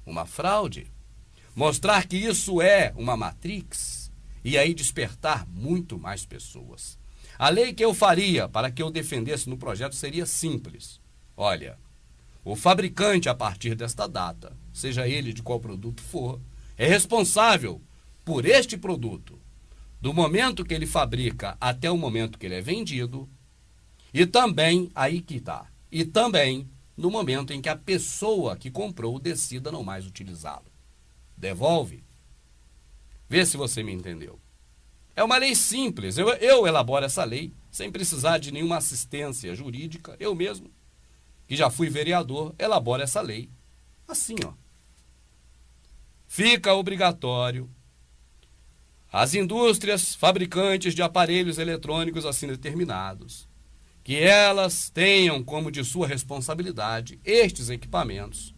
uma fraude. Mostrar que isso é uma Matrix e aí despertar muito mais pessoas. A lei que eu faria para que eu defendesse no projeto seria simples. Olha, o fabricante, a partir desta data, seja ele de qual produto for, é responsável por este produto, do momento que ele fabrica até o momento que ele é vendido, e também, aí que está, e também no momento em que a pessoa que comprou decida não mais utilizá-lo. Devolve. Vê se você me entendeu. É uma lei simples. Eu elaboro essa lei sem precisar de nenhuma assistência jurídica. Eu mesmo, que já fui vereador, elaboro essa lei assim, ó. Fica obrigatório as indústrias fabricantes de aparelhos eletrônicos assim determinados, que elas tenham como de sua responsabilidade estes equipamentos,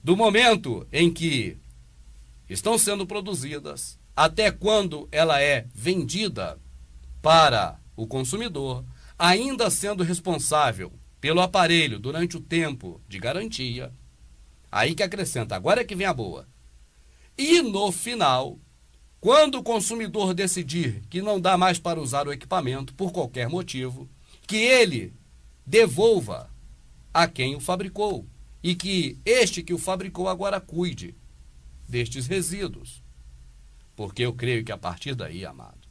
do momento em que estão sendo produzidas até quando ela é vendida para o consumidor, ainda sendo responsável pelo aparelho durante o tempo de garantia. Aí que acrescenta, agora é que vem a boa. E no final, quando o consumidor decidir que não dá mais para usar o equipamento por qualquer motivo, que ele devolva a quem o fabricou e que este que o fabricou agora cuide destes resíduos. Porque eu creio que a partir daí, amado,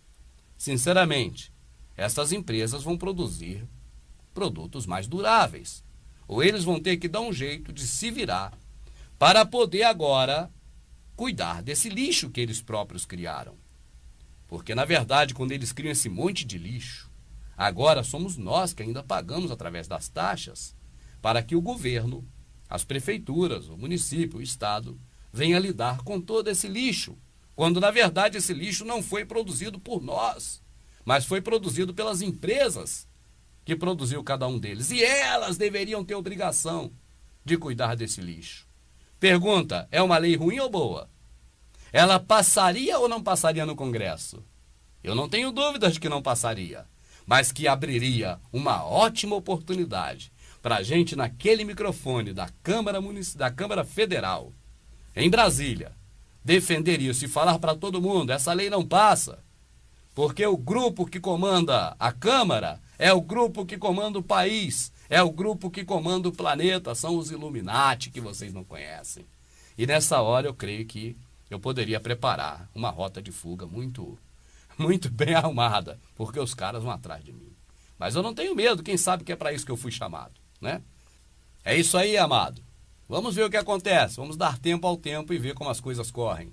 sinceramente, essas empresas vão produzir produtos mais duráveis. Ou eles vão ter que dar um jeito de se virar para poder agora cuidar desse lixo que eles próprios criaram. Porque, na verdade, quando eles criam esse monte de lixo, agora somos nós que ainda pagamos através das taxas para que o governo, as prefeituras, o município, o estado, venha lidar com todo esse lixo, quando, na verdade, esse lixo não foi produzido por nós, mas foi produzido pelas empresas que produziu cada um deles. E elas deveriam ter obrigação de cuidar desse lixo. Pergunta, é uma lei ruim ou boa? Ela passaria ou não passaria no Congresso? Eu não tenho dúvidas de que não passaria, mas que abriria uma ótima oportunidade para a gente, naquele microfone da Câmara Federal, em Brasília, defender isso e falar para todo mundo, essa lei não passa, porque o grupo que comanda a Câmara é o grupo que comanda o país, é o grupo que comanda o planeta, são os Illuminati que vocês não conhecem. E nessa hora eu creio que eu poderia preparar uma rota de fuga muito bem arrumada, porque os caras vão atrás de mim. Mas eu não tenho medo, quem sabe que é para isso que eu fui chamado, né? É isso aí, amado. Vamos ver o que acontece, vamos dar tempo ao tempo e ver como as coisas correm.